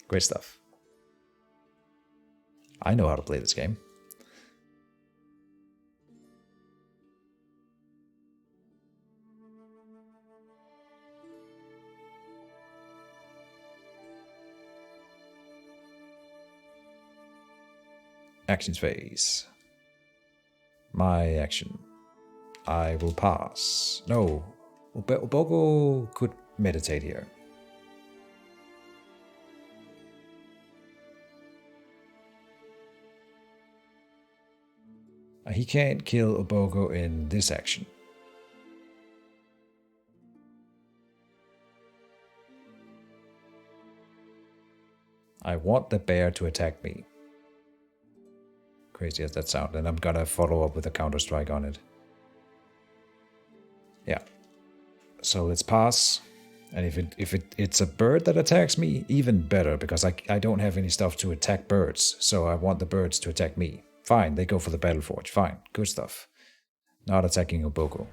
Great stuff. I know how to play this game. Actions phase. My action. I will pass. No. Ubogo could meditate here. He can't kill Ubogo in this action. I want the bear to attack me. Crazy as that sounds, and I'm gonna follow up with a counter-strike on it. Yeah. So let's pass. And if it's a bird that attacks me, even better, because I don't have any stuff to attack birds, so I want the birds to attack me. Fine, they go for the Battle Forge. Fine, good stuff. Not attacking Ubogo.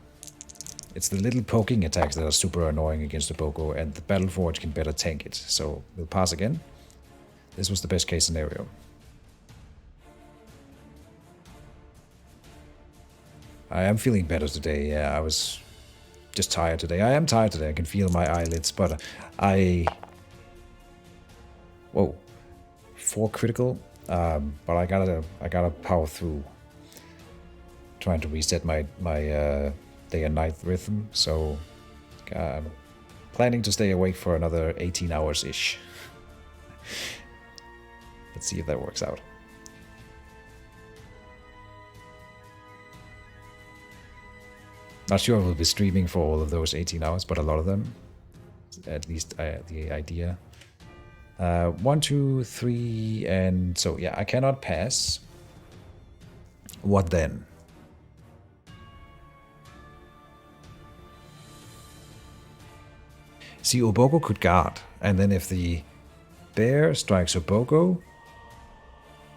It's the little poking attacks that are super annoying against Ubogo, and the Battle Forge can better tank it. So we'll pass again. This was the best case scenario. I am feeling better today. Yeah, I was just tired today. I am tired today. I can feel my eyelids, but whoa, 4 critical. But I gotta power through. Trying to reset my day and night rhythm. So, planning to stay awake for another 18 hours ish. Let's see if that works out. Not sure we'll be streaming for all of those 18 hours, but a lot of them. At least the idea. 1, 2, 3, and so yeah, I cannot pass. What then? See, Ubogo could guard, and then if the bear strikes Ubogo,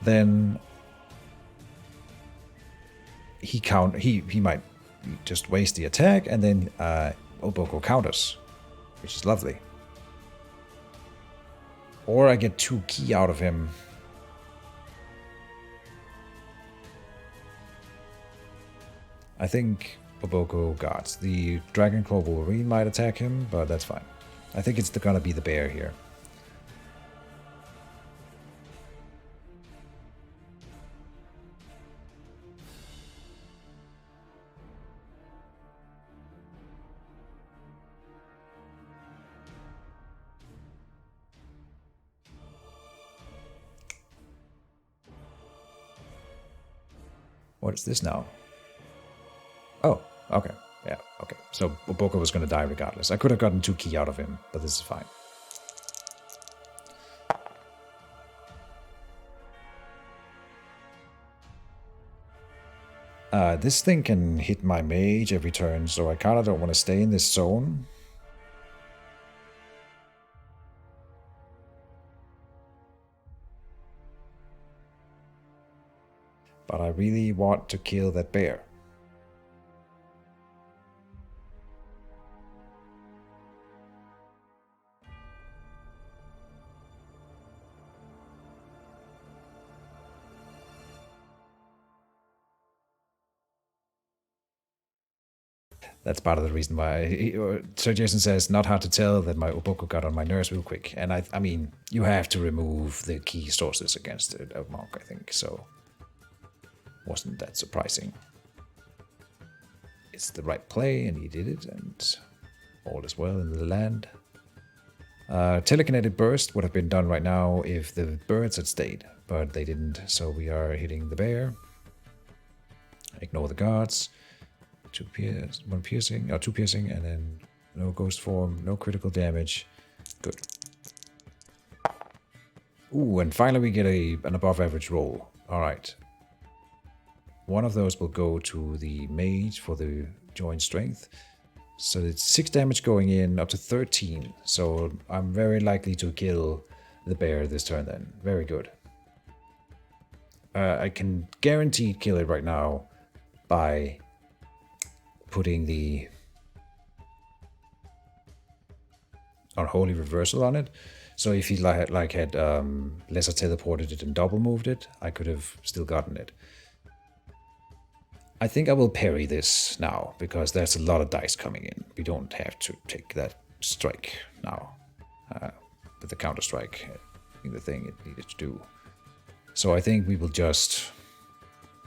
then he might just waste the attack, and then Ubogo counters, which is lovely. Or I get 2 ki out of him. I think Ubogo guards. The Dragonclaw Wolverine might attack him, but that's fine. I think it's gonna be the bear here. What is this now? Oh, okay. Yeah, okay. So Ubogo was going to die regardless. I could have gotten 2 ki out of him, but this is fine. This thing can hit my mage every turn, so I kind of don't want to stay in this zone. But I really want to kill that bear. That's part of the reason why Sir Jason says, not hard to tell that my Ubogo got on my nerves real quick. And I mean, you have to remove the key sources against a monk, I think, so wasn't that surprising. It's the right play, and he did it, and all is well in the land. Telekinetic burst would have been done right now if the birds had stayed, but they didn't, so we are hitting the bear. Ignore the guards. 2 piercing, 2 piercing, and then no ghost form, no critical damage. Good. Ooh, and finally we get an above average roll. Alright. One of those will go to the mage for the joint strength. So it's 6 damage going in, up to 13. So I'm very likely to kill the bear this turn then. Very good. I can guarantee kill it right now by putting the unholy reversal on it. So if he had lesser teleported it and double moved it, I could have still gotten it. I think I will parry this now, because there's a lot of dice coming in. We don't have to take that strike now. With the counter strike, I think the thing it needed to do. So I think we will just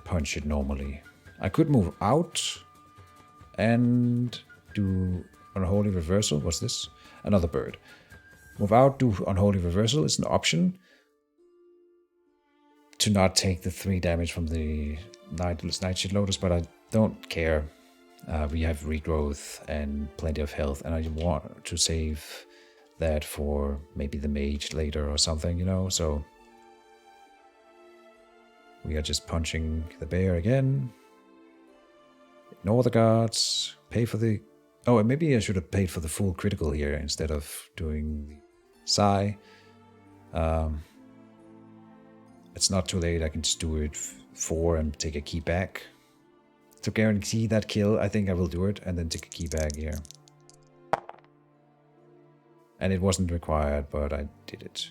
punch it normally. I could move out and do Unholy Reversal. What's this? Another bird. Move out, do Unholy Reversal is an option to not take the 3 damage from the Nightshade Lotus, but I don't care. We have regrowth and plenty of health, and I want to save that for maybe the mage later or something, you know, so we are just punching the bear again. Ignore the guards, pay for the... Oh, and maybe I should have paid for the full critical here instead of doing the Psy. It's not too late, I can just do it 4 and take a key back. To guarantee that kill, I think I will do it and then take a key back here. And it wasn't required, but I did it.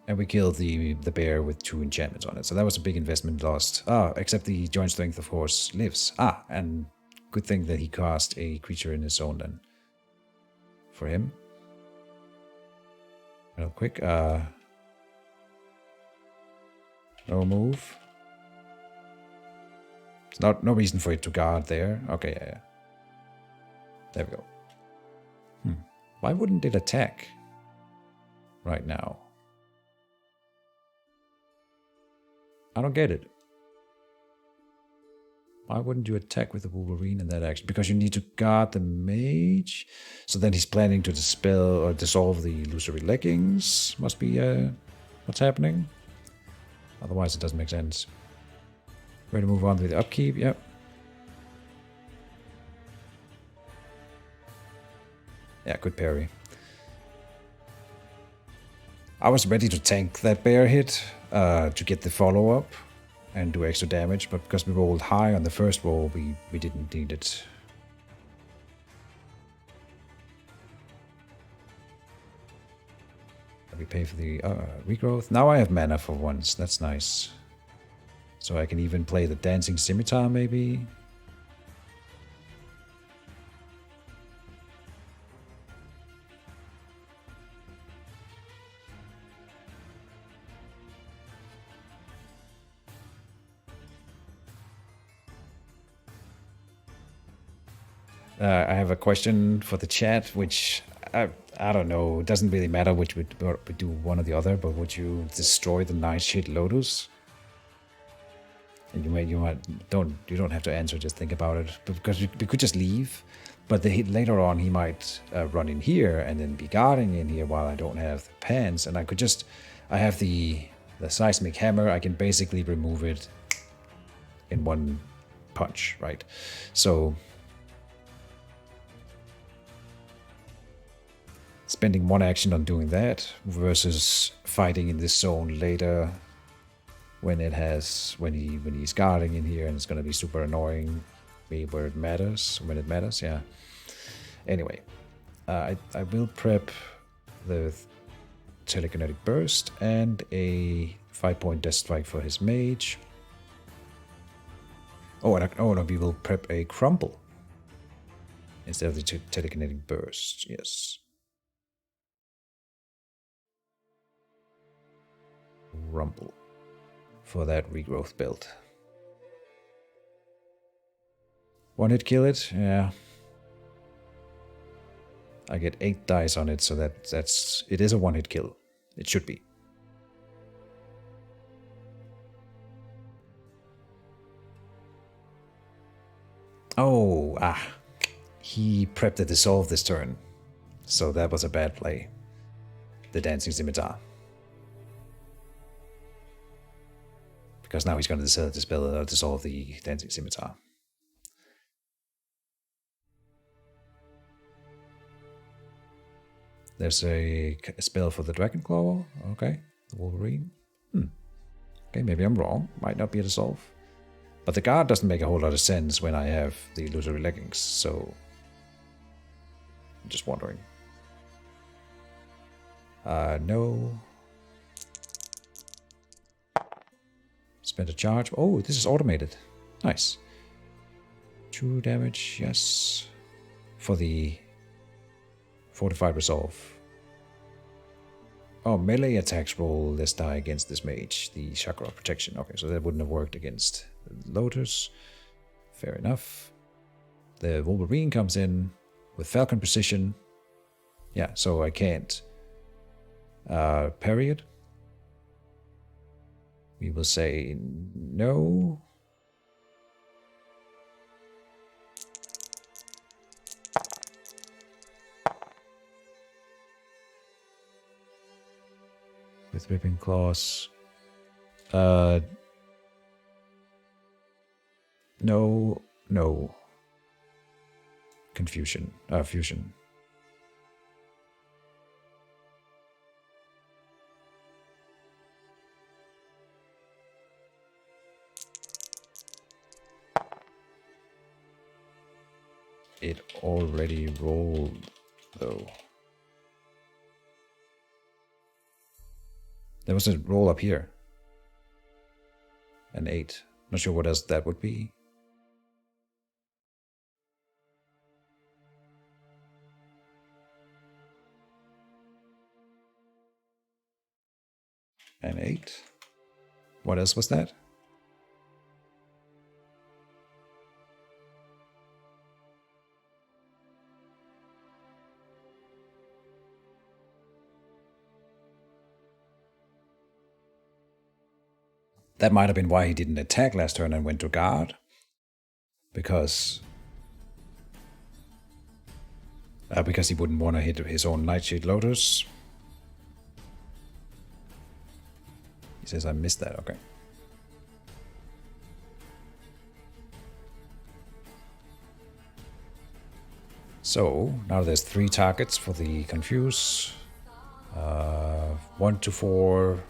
And we killed the bear with 2 enchantments on it. So that was a big investment lost. Ah, except the joint strength, of course, lives. Ah, and good thing that he cast a creature in his zone then. For him. Real quick. No move. There's no reason for it to guard there. Okay, yeah. There we go. Why wouldn't it attack right now? I don't get it. Why wouldn't you attack with the Wolverine in that action? Because you need to guard the mage? So then he's planning to dispel or dissolve the illusory leggings. Must be what's happening. Otherwise it doesn't make sense. Ready to move on with the upkeep? Yep. Yeah, good parry. I was ready to tank that bear hit to get the follow-up and do extra damage, but because we rolled high on the first roll, we didn't need it. We pay for the regrowth. Now I have mana for once, that's nice. So I can even play the Dancing Scimitar, maybe. I have a question for the chat, which I don't know. It doesn't really matter which would do one or the other, but would you destroy the Nightshade Lotus? And you don't have to answer. Just think about it, because we could just leave. But later on, he might run in here and then be guarding in here while I don't have the pants, and I have the seismic hammer. I can basically remove it in one punch, right? So spending one action on doing that versus fighting in this zone later when he's guarding in here, and it's gonna be super annoying me when it matters, yeah. Anyway, I will prep the telekinetic burst and a 5-point death strike for his mage. Oh, no, we will prep a crumble instead of the telekinetic burst. Yes. Rumble for that regrowth build. One hit kill it, yeah. I get 8 dice on it, so it is a one hit kill. It should be. Oh, he prepped the dissolve this turn, so that was a bad play. The Dancing Scimitar. Because now he's going to dissolve the Dancing Scimitar. There's a spell for the Dragon Claw. Okay, the Wolverine. Okay, maybe I'm wrong. Might not be a dissolve. But the guard doesn't make a whole lot of sense when I have the illusory leggings, so I'm just wondering. No. Spend a charge. Oh, this is automated. Nice. 2 damage, yes. For the fortified resolve. Oh, melee attacks roll less die against this mage, the chakra of protection. Okay, so that wouldn't have worked against Lotus. Fair enough. The Wolverine comes in with Falcon Precision. Yeah, so I can't parry it. We will say no. With Ripping Claws. No. Fusion. It already rolled, though. There was a roll up here. An 8. Not sure what else that would be. An 8. What else was that? That might have been why he didn't attack last turn and went to guard. Because he wouldn't want to hit his own Nightshade Lotus. He says I missed that, okay. So, now there's 3 targets for the Confuse. 1 to 4,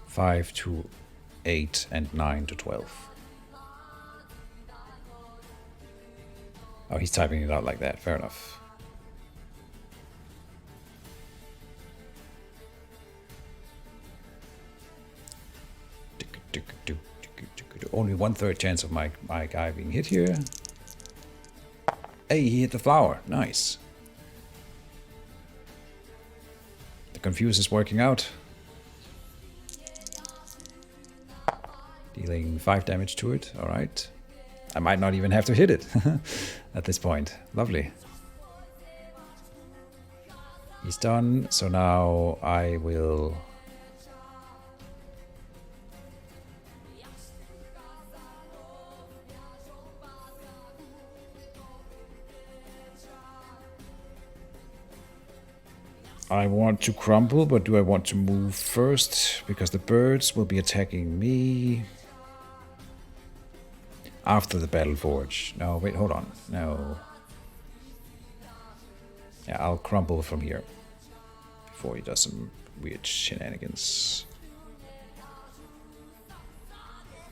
5 to 8, and 9 to 12. Oh, he's typing it out like that. Fair enough. Only 1/3 chance of my guy being hit here. Hey, he hit the flower. Nice. The Confuse is working out. Dealing 5 damage to it. Alright. I might not even have to hit it at this point. Lovely. He's done. So now I will... I want to crumble, but do I want to move first? Because the birds will be attacking me after the Battle Forge. No, wait, hold on. No. Yeah, I'll crumble from here before he does some weird shenanigans.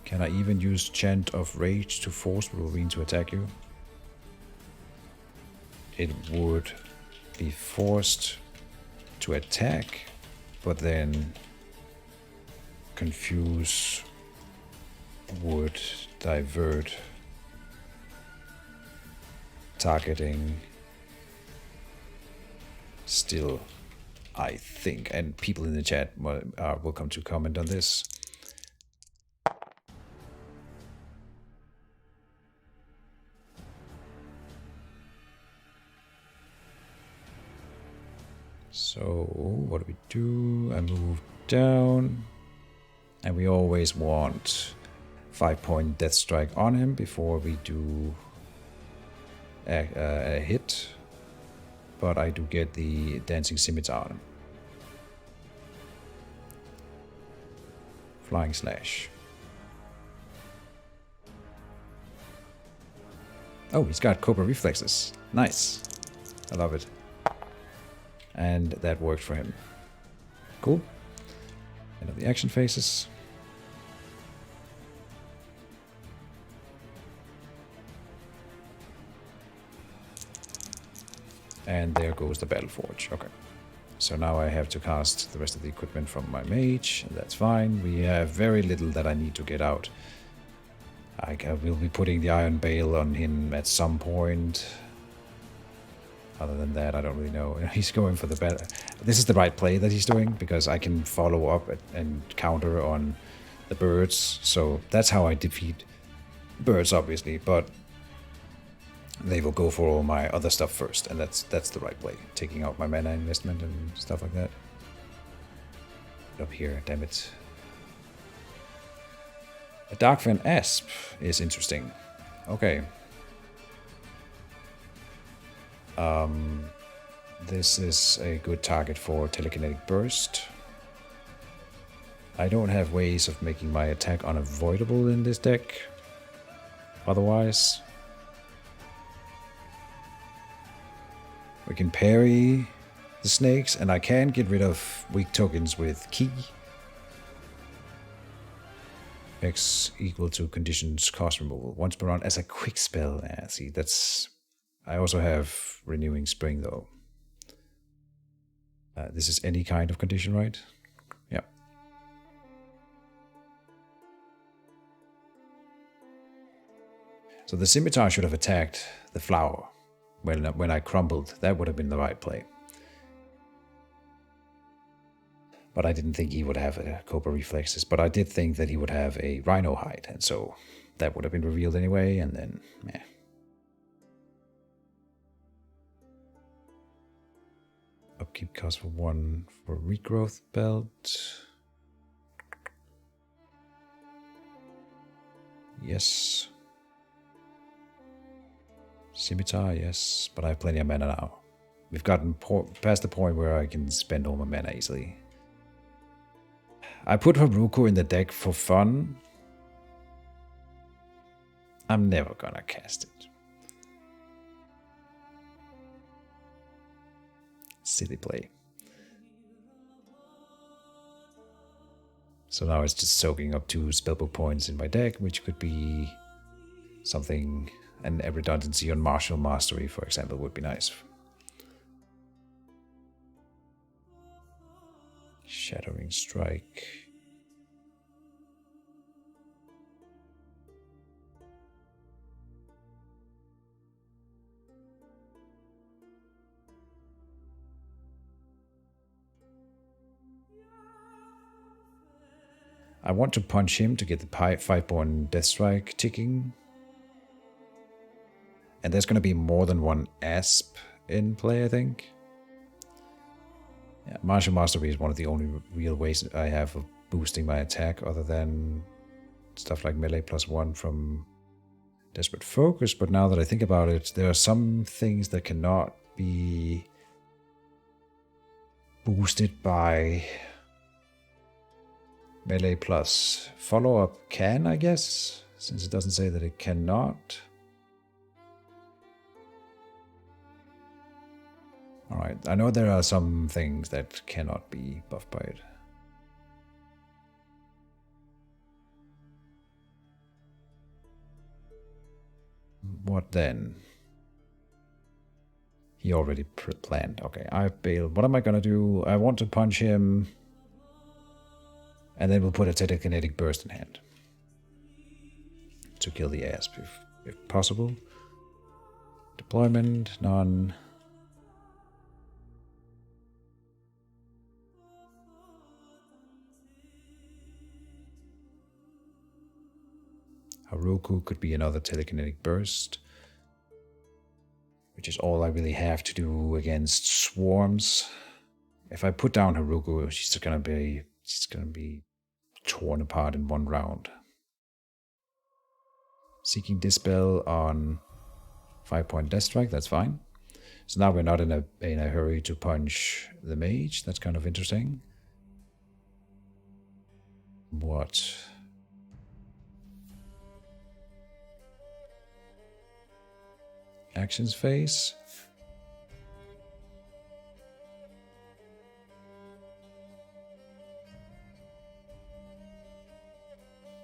Can I even use Chant of Rage to force Wolverine to attack you? It would be forced to attack, but then Confuse would divert targeting still, I think, and people in the chat will come to comment on this. So what do? I move down, and we always want 5-point Death Strike on him before we do a hit, but I do get the Dancing Scimitar on him. Flying Slash. Oh, he's got Cobra Reflexes. Nice. I love it. And that worked for him. Cool. End of the action phases. And there goes the Battle Forge. Okay. So now I have to cast the rest of the equipment from my mage, and that's fine. We have very little that I need to get out. I will be putting the Iron Bale on him at some point. Other than that, I don't really know. He's going for the better. This is the right play that he's doing, because I can follow up and counter on the birds. So that's how I defeat birds, obviously. But they will go for all my other stuff first, and that's the right play. Taking out my mana investment and stuff like that. Up here, damn it. A Darkfen Asp is interesting. Okay. This is a good target for telekinetic burst. I don't have ways of making my attack unavoidable in this deck. Otherwise, we can parry the snakes, and I can get rid of weak tokens with Key. X equal to conditions cost removal once per round as a quick spell. See, that's. I also have Renewing Spring though. This is any kind of condition, right? Yeah. So the scimitar should have attacked the flower when I crumbled. That would have been the right play. But I didn't think he would have a Cobra Reflexes. But I did think that he would have a Rhino Hide, and so that would have been revealed anyway. And then, yeah. Upkeep cost for 1 for Regrowth Belt. Yes. Scimitar, yes. But I have plenty of mana now. We've gotten past the point where I can spend all my mana easily. I put Haruko in the deck for fun. I'm never gonna cast it. Silly play. So now it's just soaking up 2 spellbook points in my deck, which could be something, and a redundancy on Martial Mastery, for example, would be nice. Shattering Strike. I want to punch him to get the 5-point Death Strike ticking. And there's going to be more than one Asp in play, I think. Yeah, Martial Mastery is one of the only real ways I have of boosting my attack, other than stuff like melee +1 from Desperate Focus. But now that I think about it, there are some things that cannot be boosted by melee plus. Follow-up can, I guess, since it doesn't say that it cannot. Alright, I know there are some things that cannot be buffed by it. What then? He already planned. Okay, I've bailed. What am I gonna do? I want to punch him. And then we'll put a Telekinetic Burst in hand. To kill the Asp, if possible. Deployment, none. Haruko could be another Telekinetic Burst, which is all I really have to do against swarms. If I put down Haruko, she's gonna be torn apart in one round. Seeking Dispel on 5-point Death Strike, that's fine. So now we're not in a hurry to punch the Mage. That's kind of interesting. What? Actions phase.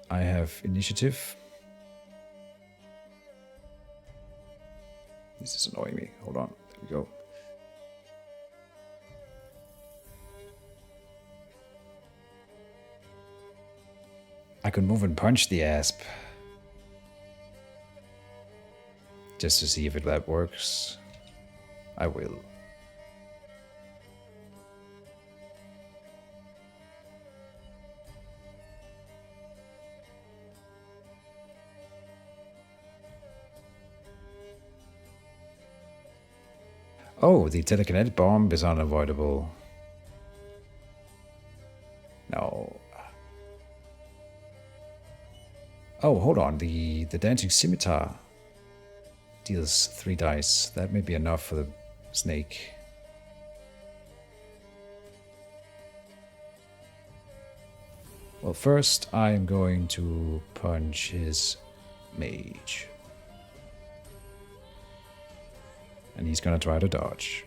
I have initiative. This is annoying me. Hold on. There we go. I could move and punch the Asp. Just to see if that works. I will. Oh, the telekinetic bomb is unavoidable. No. Oh, hold on. The dancing scimitar deals 3 dice. That may be enough for the snake. Well, first I'm going to punch his mage. And he's gonna try to dodge.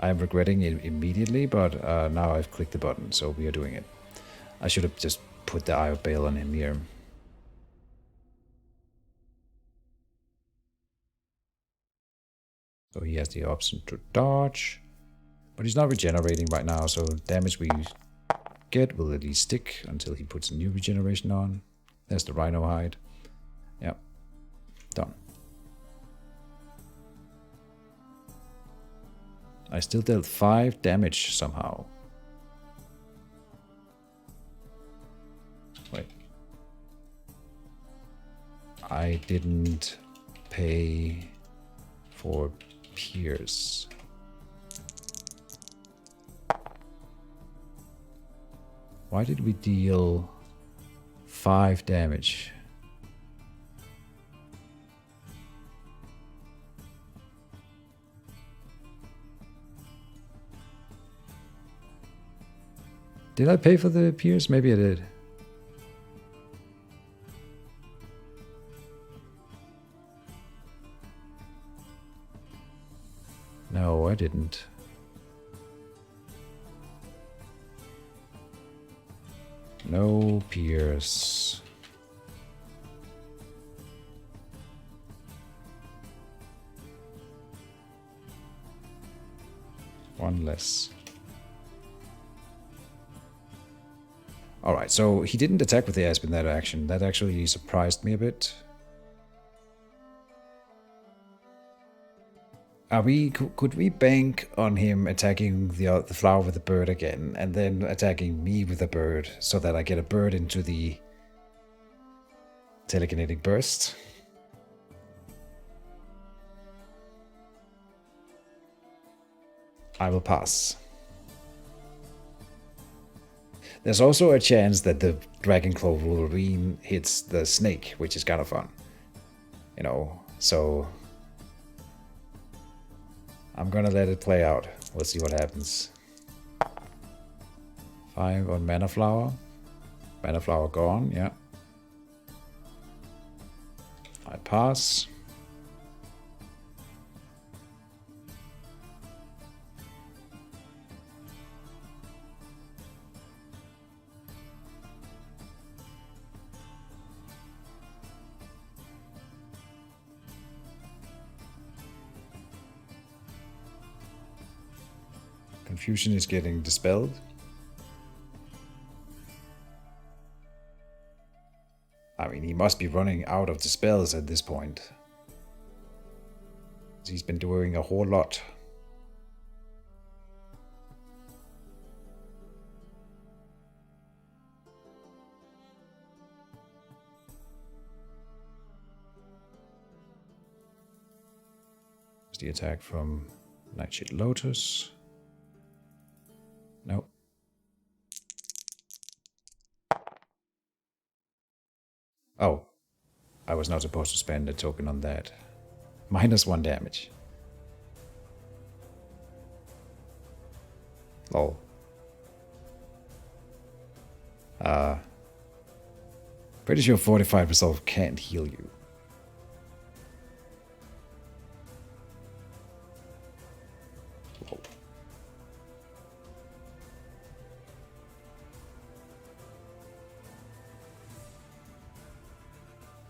I am regretting it immediately, but now I've clicked the button, so we are doing it. I should have just put the Eye of Bale on him here. So he has the option to dodge. But he's not regenerating right now, so damage we get will at least stick until he puts a new regeneration on. There's the rhino hide. Yep. Done. I still dealt 5 damage somehow. Wait. I didn't pay for Pierce. Why did we deal 5 damage? Did I pay for the Pierce? Maybe I did. No, I didn't. No Pierce. One less. Alright, so he didn't attack with the Asp in that action. That actually surprised me a bit. Could we bank on him attacking the flower with the bird again, and then attacking me with a bird, so that I get a bird into the telekinetic burst? I will pass. There's also a chance that the Dragonclaw Wolverine hits the snake, which is kind of fun. You know, so I'm gonna let it play out. We'll see what happens. 5 on Mana Flower. Mana Flower gone, yeah. I pass. Confusion is getting dispelled. I mean, he must be running out of dispels at this point. He's been doing a whole lot. There's the attack from Nightshade Lotus. Nope. Oh, I was not supposed to spend a token on that. -1 damage. Lol. Pretty sure 45 resolve can't heal you. Lol.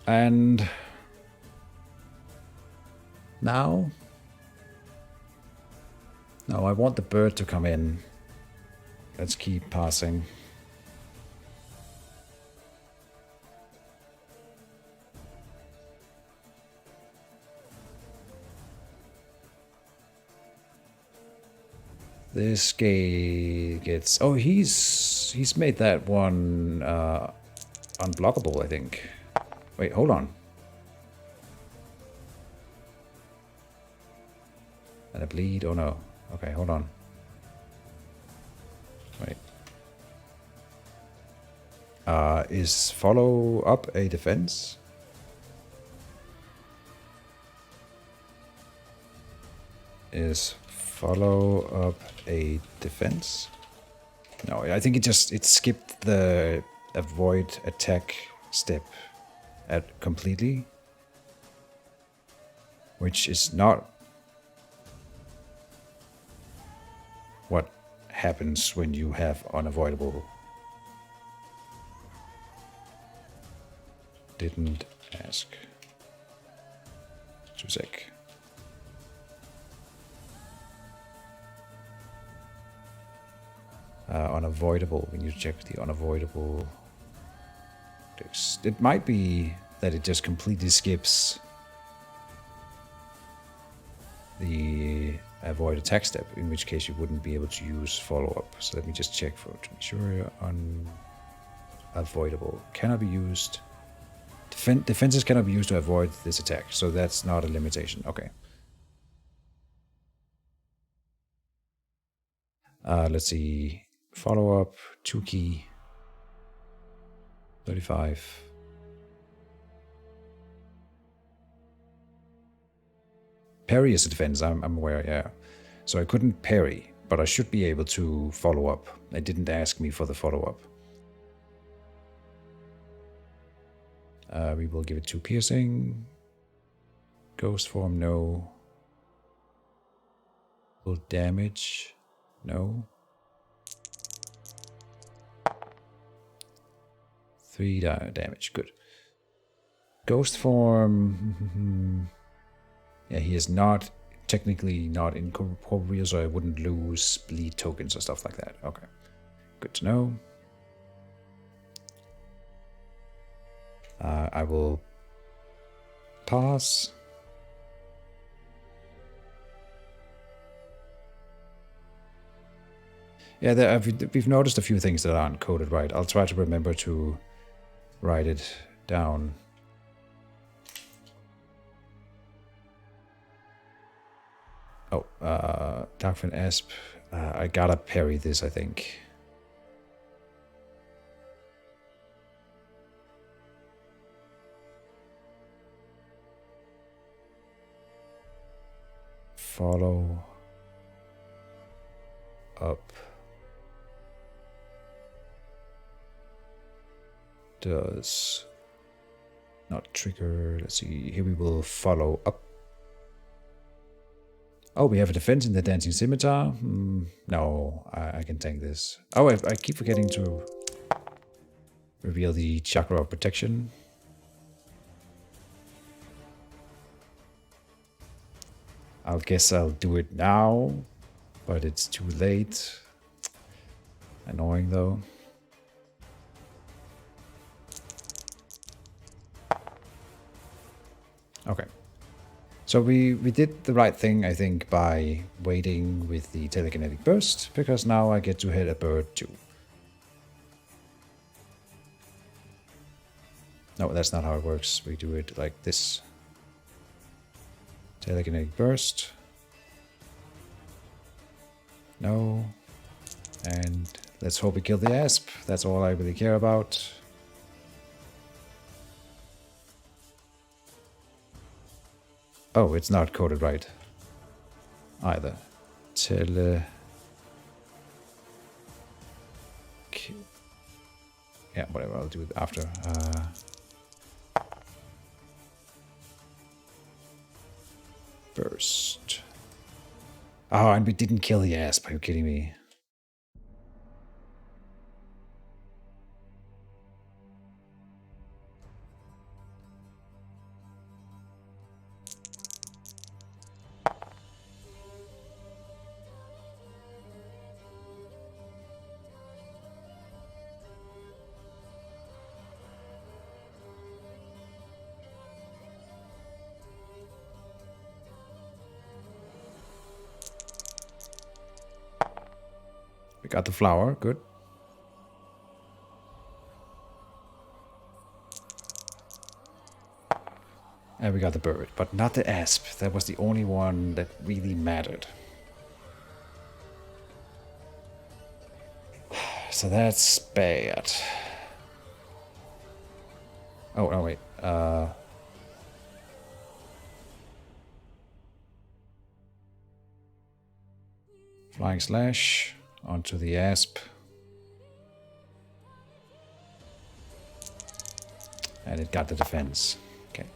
And now, no, I want the bird to come in. Let's keep passing. This guy gets... Oh, he's made that one unblockable, I think. Wait, hold on. And a bleed? Oh no. Okay, hold on. Wait. Is follow up a defense? Is follow up a defense? No, I think it skipped the avoid attack step at completely, which is not what happens when you have unavoidable. Didn't ask. 2 sec. Unavoidable. We need to check the unavoidable. It might be that it just completely skips the avoid attack step, in which case you wouldn't be able to use follow-up. So let me just check to make sure you're unavoidable. Cannot be used. Defenses cannot be used to avoid this attack, so that's not a limitation. Okay. Let's see. Follow-up, 2 key. 35. Parry is a defense, I'm aware, yeah. So I couldn't parry, but I should be able to follow up. It didn't ask me for the follow-up. We will give it 2 piercing. Ghost form, no. Will damage, no. 3 damage, good. Ghost form, yeah, he is not, technically not incorporeal, so I wouldn't lose bleed tokens or stuff like that. Okay, good to know. I will pass. Yeah, we've noticed a few things that aren't coded right. I'll try to remember to write it down. Oh, Darkfin Asp. I gotta parry this, I think. Follow up. Does not trigger. Let's see. Here we will follow up. Oh, we have a defense in the Dancing Scimitar. No, I can tank this. Oh, I keep forgetting to reveal the Chakra of Protection. I guess I'll do it now, but it's too late. Annoying though. Okay. So we did the right thing, I think, by waiting with the telekinetic burst, because now I get to hit a bird too. No, that's not how it works. We do it like this. Telekinetic burst. No. And let's hope we kill the asp. That's all I really care about. Oh, it's not coded right either. Yeah, whatever, I'll do it after. Burst. Oh, and we didn't kill the asp. Are you kidding me? Got the flower, good. And we got the bird, but not the asp. That was the only one that really mattered. So that's bad. Oh, no, wait. Flying slash onto the asp. And it got the defense. Okay.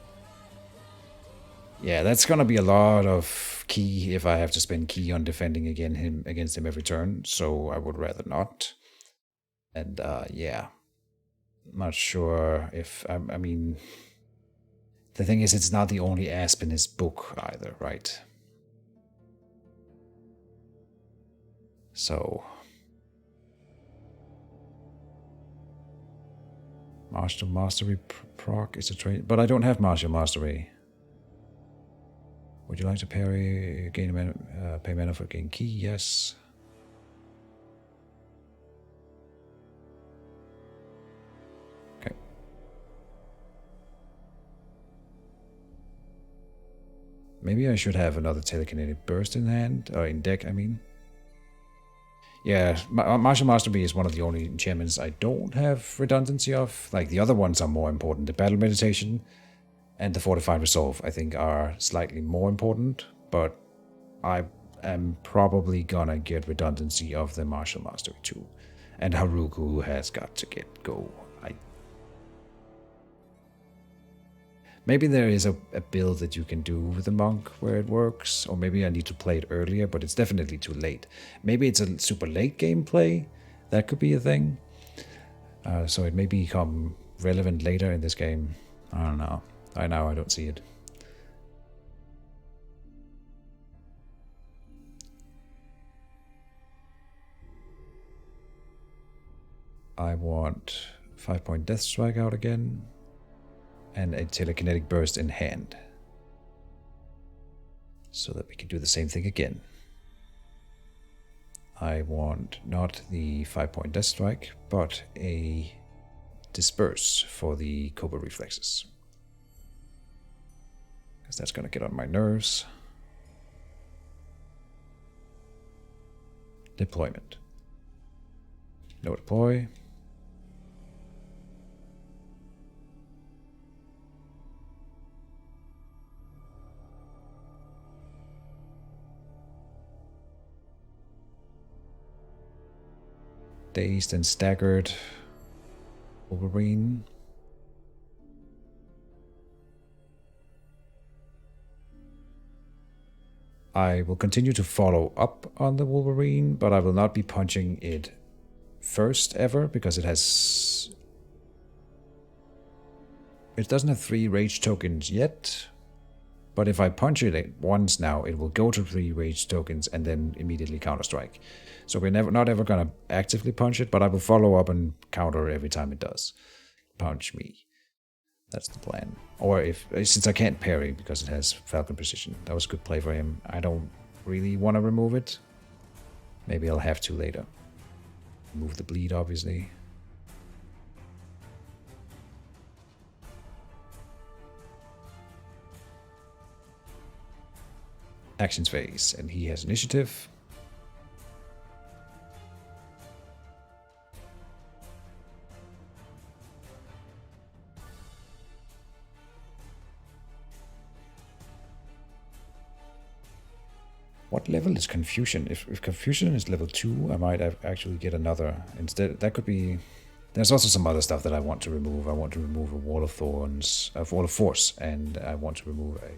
Yeah, that's gonna be a lot of key if I have to spend key on defending against him every turn, so I would rather not. And yeah. Not sure if I mean the thing is it's not the only asp in his book either, right? So Martial Mastery proc is a trade, but I don't have Martial Mastery. Would you like to parry, gain mana, pay mana for gain key? Yes. Okay. Maybe I should have another telekinetic burst in hand, or in deck, I mean. Yeah, Martial Mastery is one of the only enchantments I don't have redundancy of. Like, the other ones are more important. The Battle Meditation and the Fortified Resolve, I think, are slightly more important, but I am probably gonna get redundancy of the Martial Mastery too. And Haruku has got to go. Maybe there is a build that you can do with the monk where it works, or maybe I need to play it earlier, but it's definitely too late. Maybe it's a super late game play. That could be a thing. So it may become relevant later in this game. I don't know. Right now I don't see it. I want 5-point Death Strike out again. And a telekinetic burst in hand. So that we can do the same thing again. I want not the 5-point Death Strike, but a Disperse for the Cobra Reflexes. Because that's going to get on my nerves. Deployment. No deploy. Dazed and staggered Wolverine. I will continue to follow up on the Wolverine, but I will not be punching it first ever because it doesn't have 3 rage tokens yet. But if I punch it once now, it will go to 3 rage tokens and then immediately counter-strike. So we're not ever going to actively punch it, but I will follow up and counter every time it does punch me. That's the plan. Or since I can't parry because it has Falcon Precision. That was a good play for him. I don't really want to remove it. Maybe I'll have to later. Remove the bleed, obviously. Actions phase, and he has initiative. What level is Confusion? If Confusion is level 2, I might actually get another. Instead, that could be... There's also some other stuff that I want to remove. I want to remove a Wall of Thorns, a Wall of Force, and I want to remove a...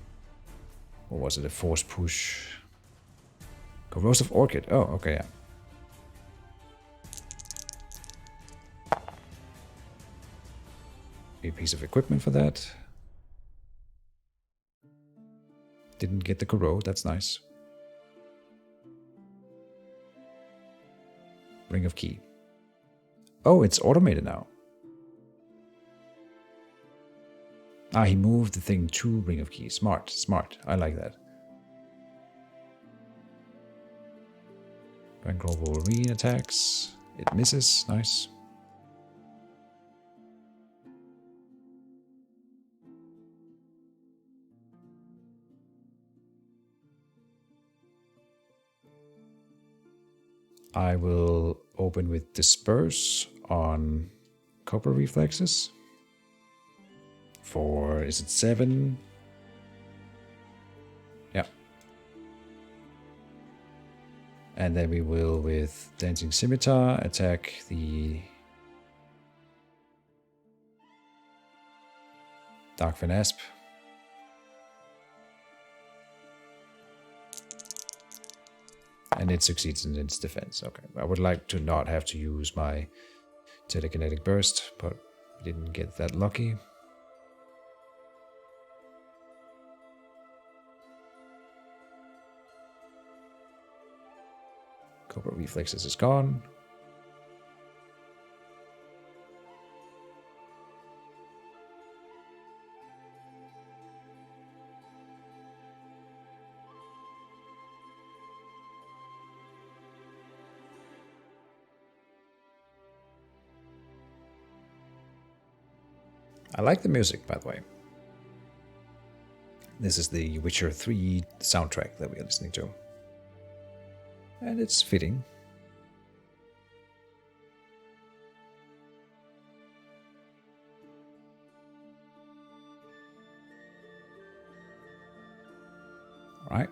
What was it? A Force Push. Corrosive Orchid. Oh, okay, yeah. A piece of equipment for that. Didn't get the corrode, that's nice. Ring of Key. Oh, it's automated now. Ah, he moved the thing to Ring of Key. Smart, smart. I like that. Bankroll Wolverine attacks. It misses. Nice. I will open with Disperse on Cobra Reflexes. For, is it 7? Yeah. And then we will, with Dancing Scimitar, attack the Dark Asp. And it succeeds in its defense. Okay, I would like to not have to use my Telekinetic Burst, but didn't get that lucky. Cobra Reflexes is gone. I like the music, by the way. This is the Witcher 3 soundtrack that we are listening to. And it's fitting. All right.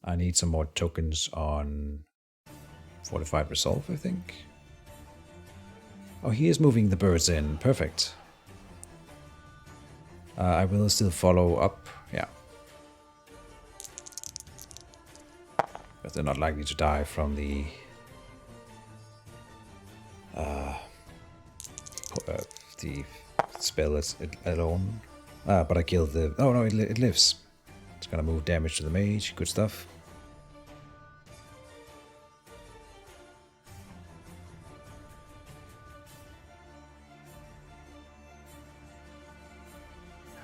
I need some more tokens on Fortified Resolve, I think. Oh, he is moving the birds in. Perfect. I will still follow up. Yeah. But they're not likely to die from the spell alone. But I killed the... Oh no, it lives. It's gonna move damage to the mage. Good stuff.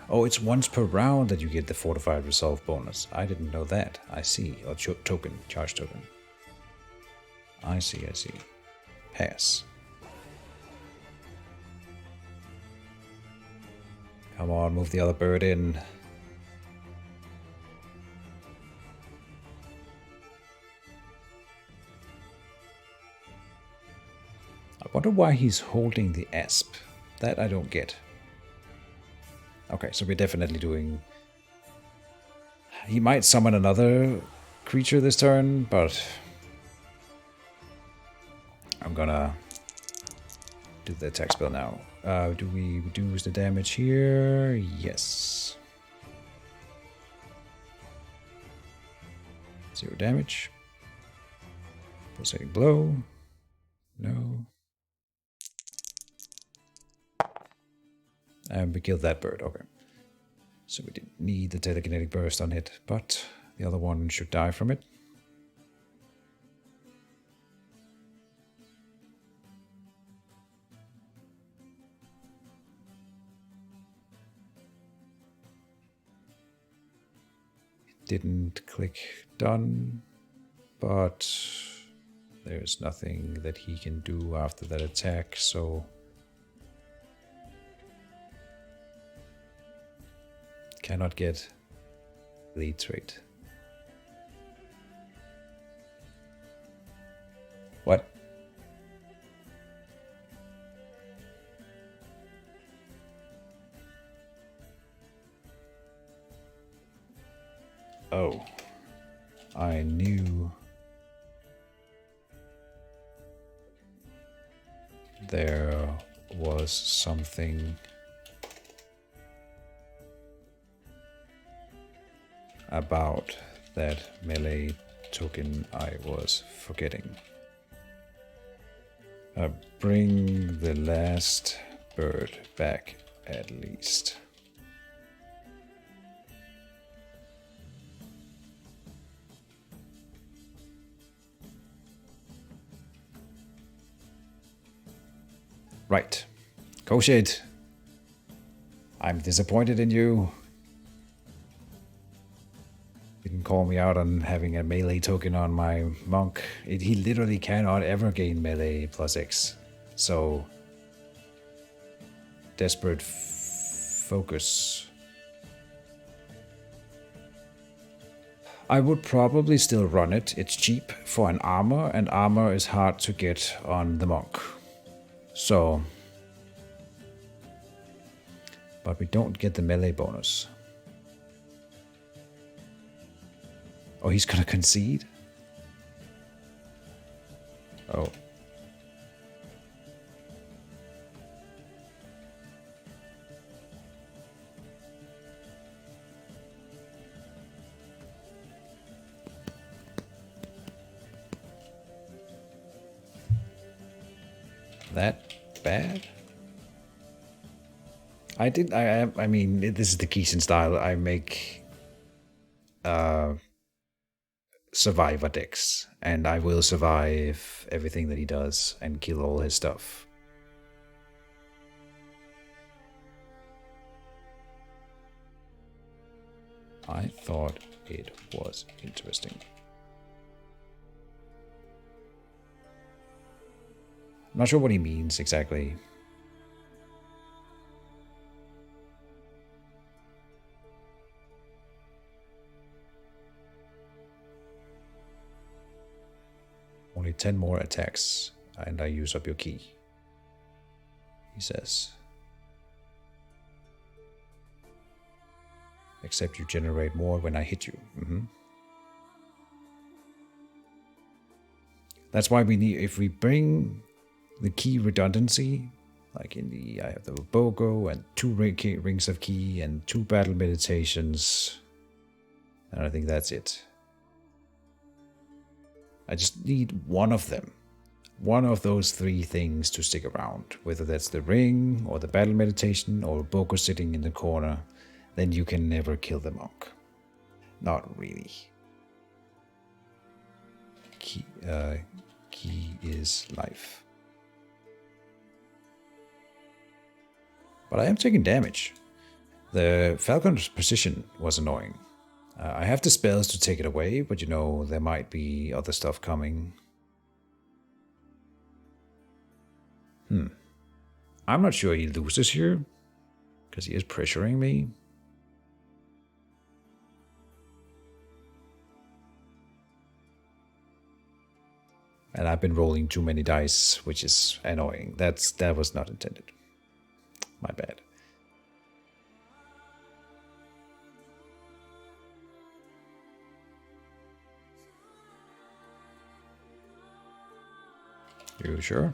Oh, it's once per round that you get the Fortified Resolve bonus. I didn't know that. I see. Or token. Charge token. I see, I see. Pass. Come on, move the other bird in. I wonder why he's holding the asp. That I don't get. Okay, so we're definitely doing... He might summon another creature this turn, but... I'm gonna do the attack spell now. Do we reduce the damage here? Yes. 0 damage. Pulsating blow. No. And we killed that bird, okay. So we didn't need the telekinetic burst on it, but the other one should die from it. Didn't click done, but there's nothing that he can do after that attack, so cannot get lead trait. What? Oh, I knew there was something about that melee token I was forgetting. Bring the last bird back at least. Right. Koshid. I'm disappointed in you. You can call me out on having a melee token on my monk. He literally cannot ever gain melee plus X. So, desperate focus. I would probably still run it. It's cheap for an armor, and armor is hard to get on the monk. So, but we don't get the melee bonus. Oh, he's gonna concede? Oh. That bad? I mean, this is the Keejchen style. I make survivor decks, and I will survive everything that he does and kill all his stuff. I thought it was interesting. I'm not sure what he means exactly. Only 10 more attacks, and I use up your key, he says. Except you generate more when I hit you. That's why we need, if we bring the key redundancy, like in the, I have the Bogo and 2 rings of key and 2 battle meditations, and I think that's it. I just need one of them. One of those 3 things to stick around. Whether that's the ring, or the battle meditation, or Bogo sitting in the corner. Then you can never kill the monk. Not really. Key is life. But I am taking damage. The Falcon's precision was annoying. I have the spells to take it away, but you know, there might be other stuff coming. I'm not sure he loses here, because he is pressuring me. And I've been rolling too many dice, which is annoying. That was not intended. My bad. You sure?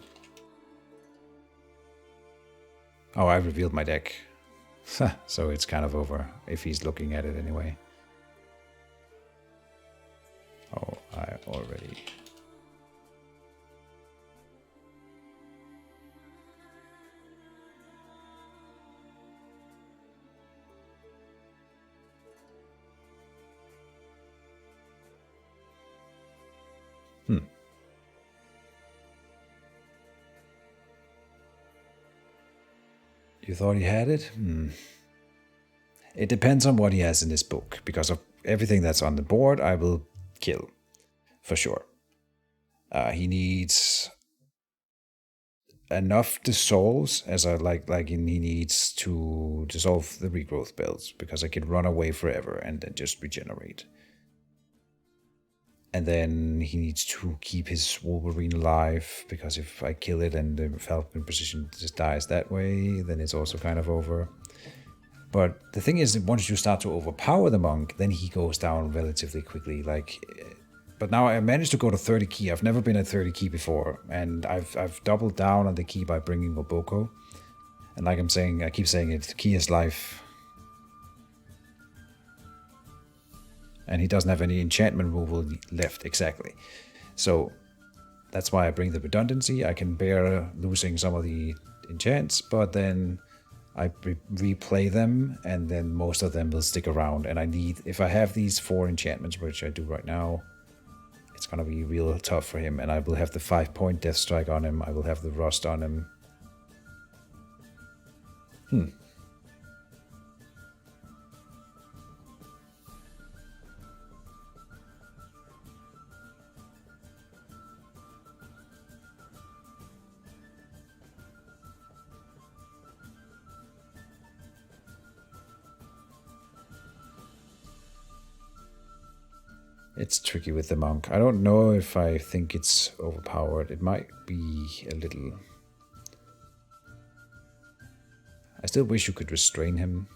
Oh, I revealed my deck. So it's kind of over, if he's looking at it anyway. Oh, I already... You thought he had it? It depends on what he has in his book. Because of everything that's on the board, I will kill. For sure. He needs enough dissolves as I like he needs to dissolve the regrowth builds. Because I can run away forever and then just regenerate. And then he needs to keep his Wolverine alive, because if I kill it and the Falcon Precision just dies that way, then it's also kind of over. But the thing is that once you start to overpower the monk, then he goes down relatively quickly. But now I managed to go to 30 key. I've never been at 30 key before, and I've doubled down on the key by bringing Moboko. And like I'm saying, I keep saying it, key is life. And he doesn't have any enchantment removal left, exactly. So that's why I bring the redundancy. I can bear losing some of the enchants, but then I replay them, and then most of them will stick around. And I need, if I have these 4 enchantments, which I do right now, it's gonna be real tough for him. And I will have the 5-point Death Strike on him. I will have the Rust on him. It's tricky with the monk. I don't know if I think it's overpowered. It might be a little... I still wish you could restrain him.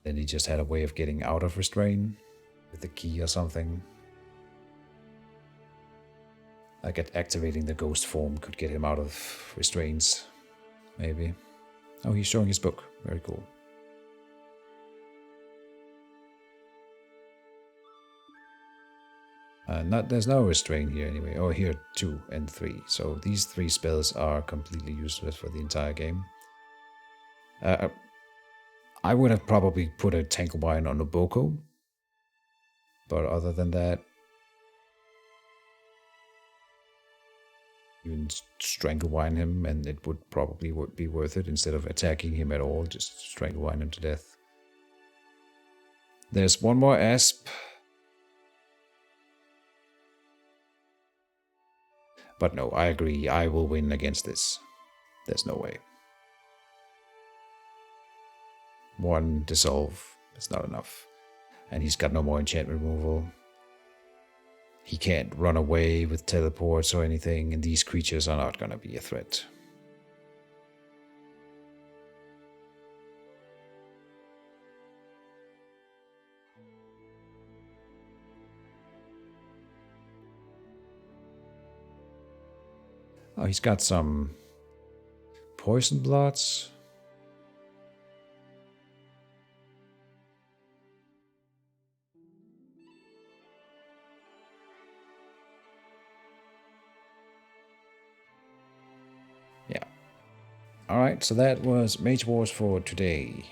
Then he just had a way of getting out of restrain with the key or something. Like activating the ghost form could get him out of restraints. Maybe. Oh, he's showing his book. Very cool. There's no restraint here anyway. Oh, here 2 and 3. So these 3 spells are completely useless for the entire game. I would have probably put a Tanglewine on Oboko. But other than that, even Stranglewine him, and it would probably be worth it instead of attacking him at all. Just Stranglewine him to death. There's one more Asp. But no, I agree. I will win against this. There's no way. 1 dissolve is not enough. And he's got no more enchantment removal. He can't run away with teleports or anything, and these creatures are not going to be a threat. Oh, he's got some poison blots. Yeah. Alright, so that was Mage Wars for today.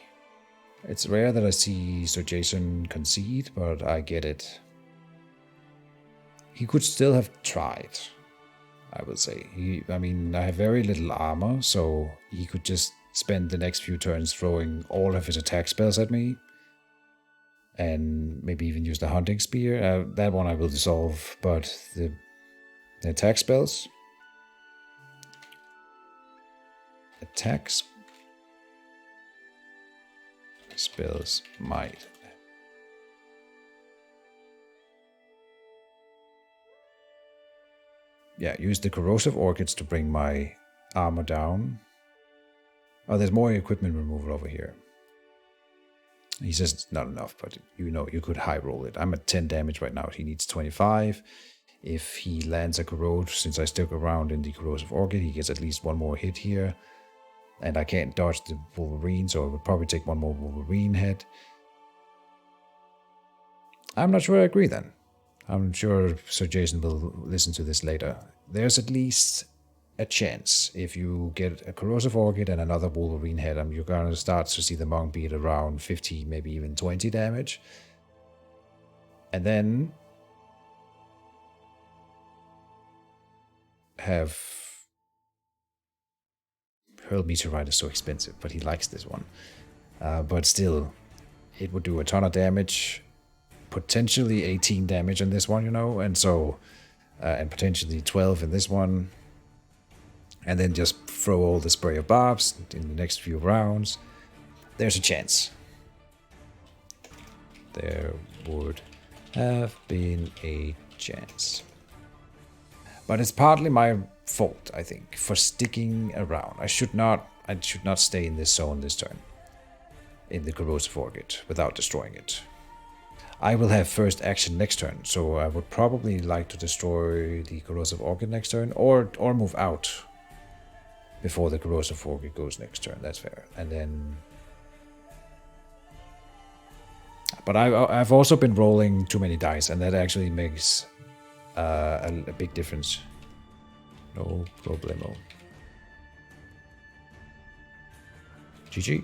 It's rare that I see Sir Jason concede, but I get it. He could still have tried, I would say. I mean, I have very little armor, so he could just spend the next few turns throwing all of his attack spells at me. And maybe even use the hunting spear. That one I will dissolve, but the attack spells... spells might... Yeah, use the corrosive orchids to bring my armor down. Oh, there's more equipment removal over here. He says it's not enough, but you know, you could high roll it. I'm at 10 damage right now. He needs 25. If he lands a corrode, since I stick around in the corrosive orchid, he gets at least 1 more hit here. And I can't dodge the Wolverine, so it would probably take 1 more Wolverine head. I'm not sure I agree then. I'm sure Sir Jason will listen to this later. There's at least a chance. If you get a corrosive orchid and another Wolverine head, you're going to start to see the monk be at around 50, maybe even 20 damage. And then have... Hurl Meteorite is so expensive, but he likes this one. But still, it would do a ton of damage. Potentially 18 damage on this one, you know, and so and potentially 12 in this one, and then just throw all the spray of barbs in the next few rounds. There's a chance. There would have been a chance, but it's partly my fault, I think, for sticking around. I should not stay in this zone this turn in the corrosive orchid without destroying it. I will have first action next turn, so I would probably like to destroy the corrosive orchid next turn, or move out before the corrosive orchid goes next turn. That's fair. And then, but I've also been rolling too many dice, and that actually makes a big difference. No problemo. GG.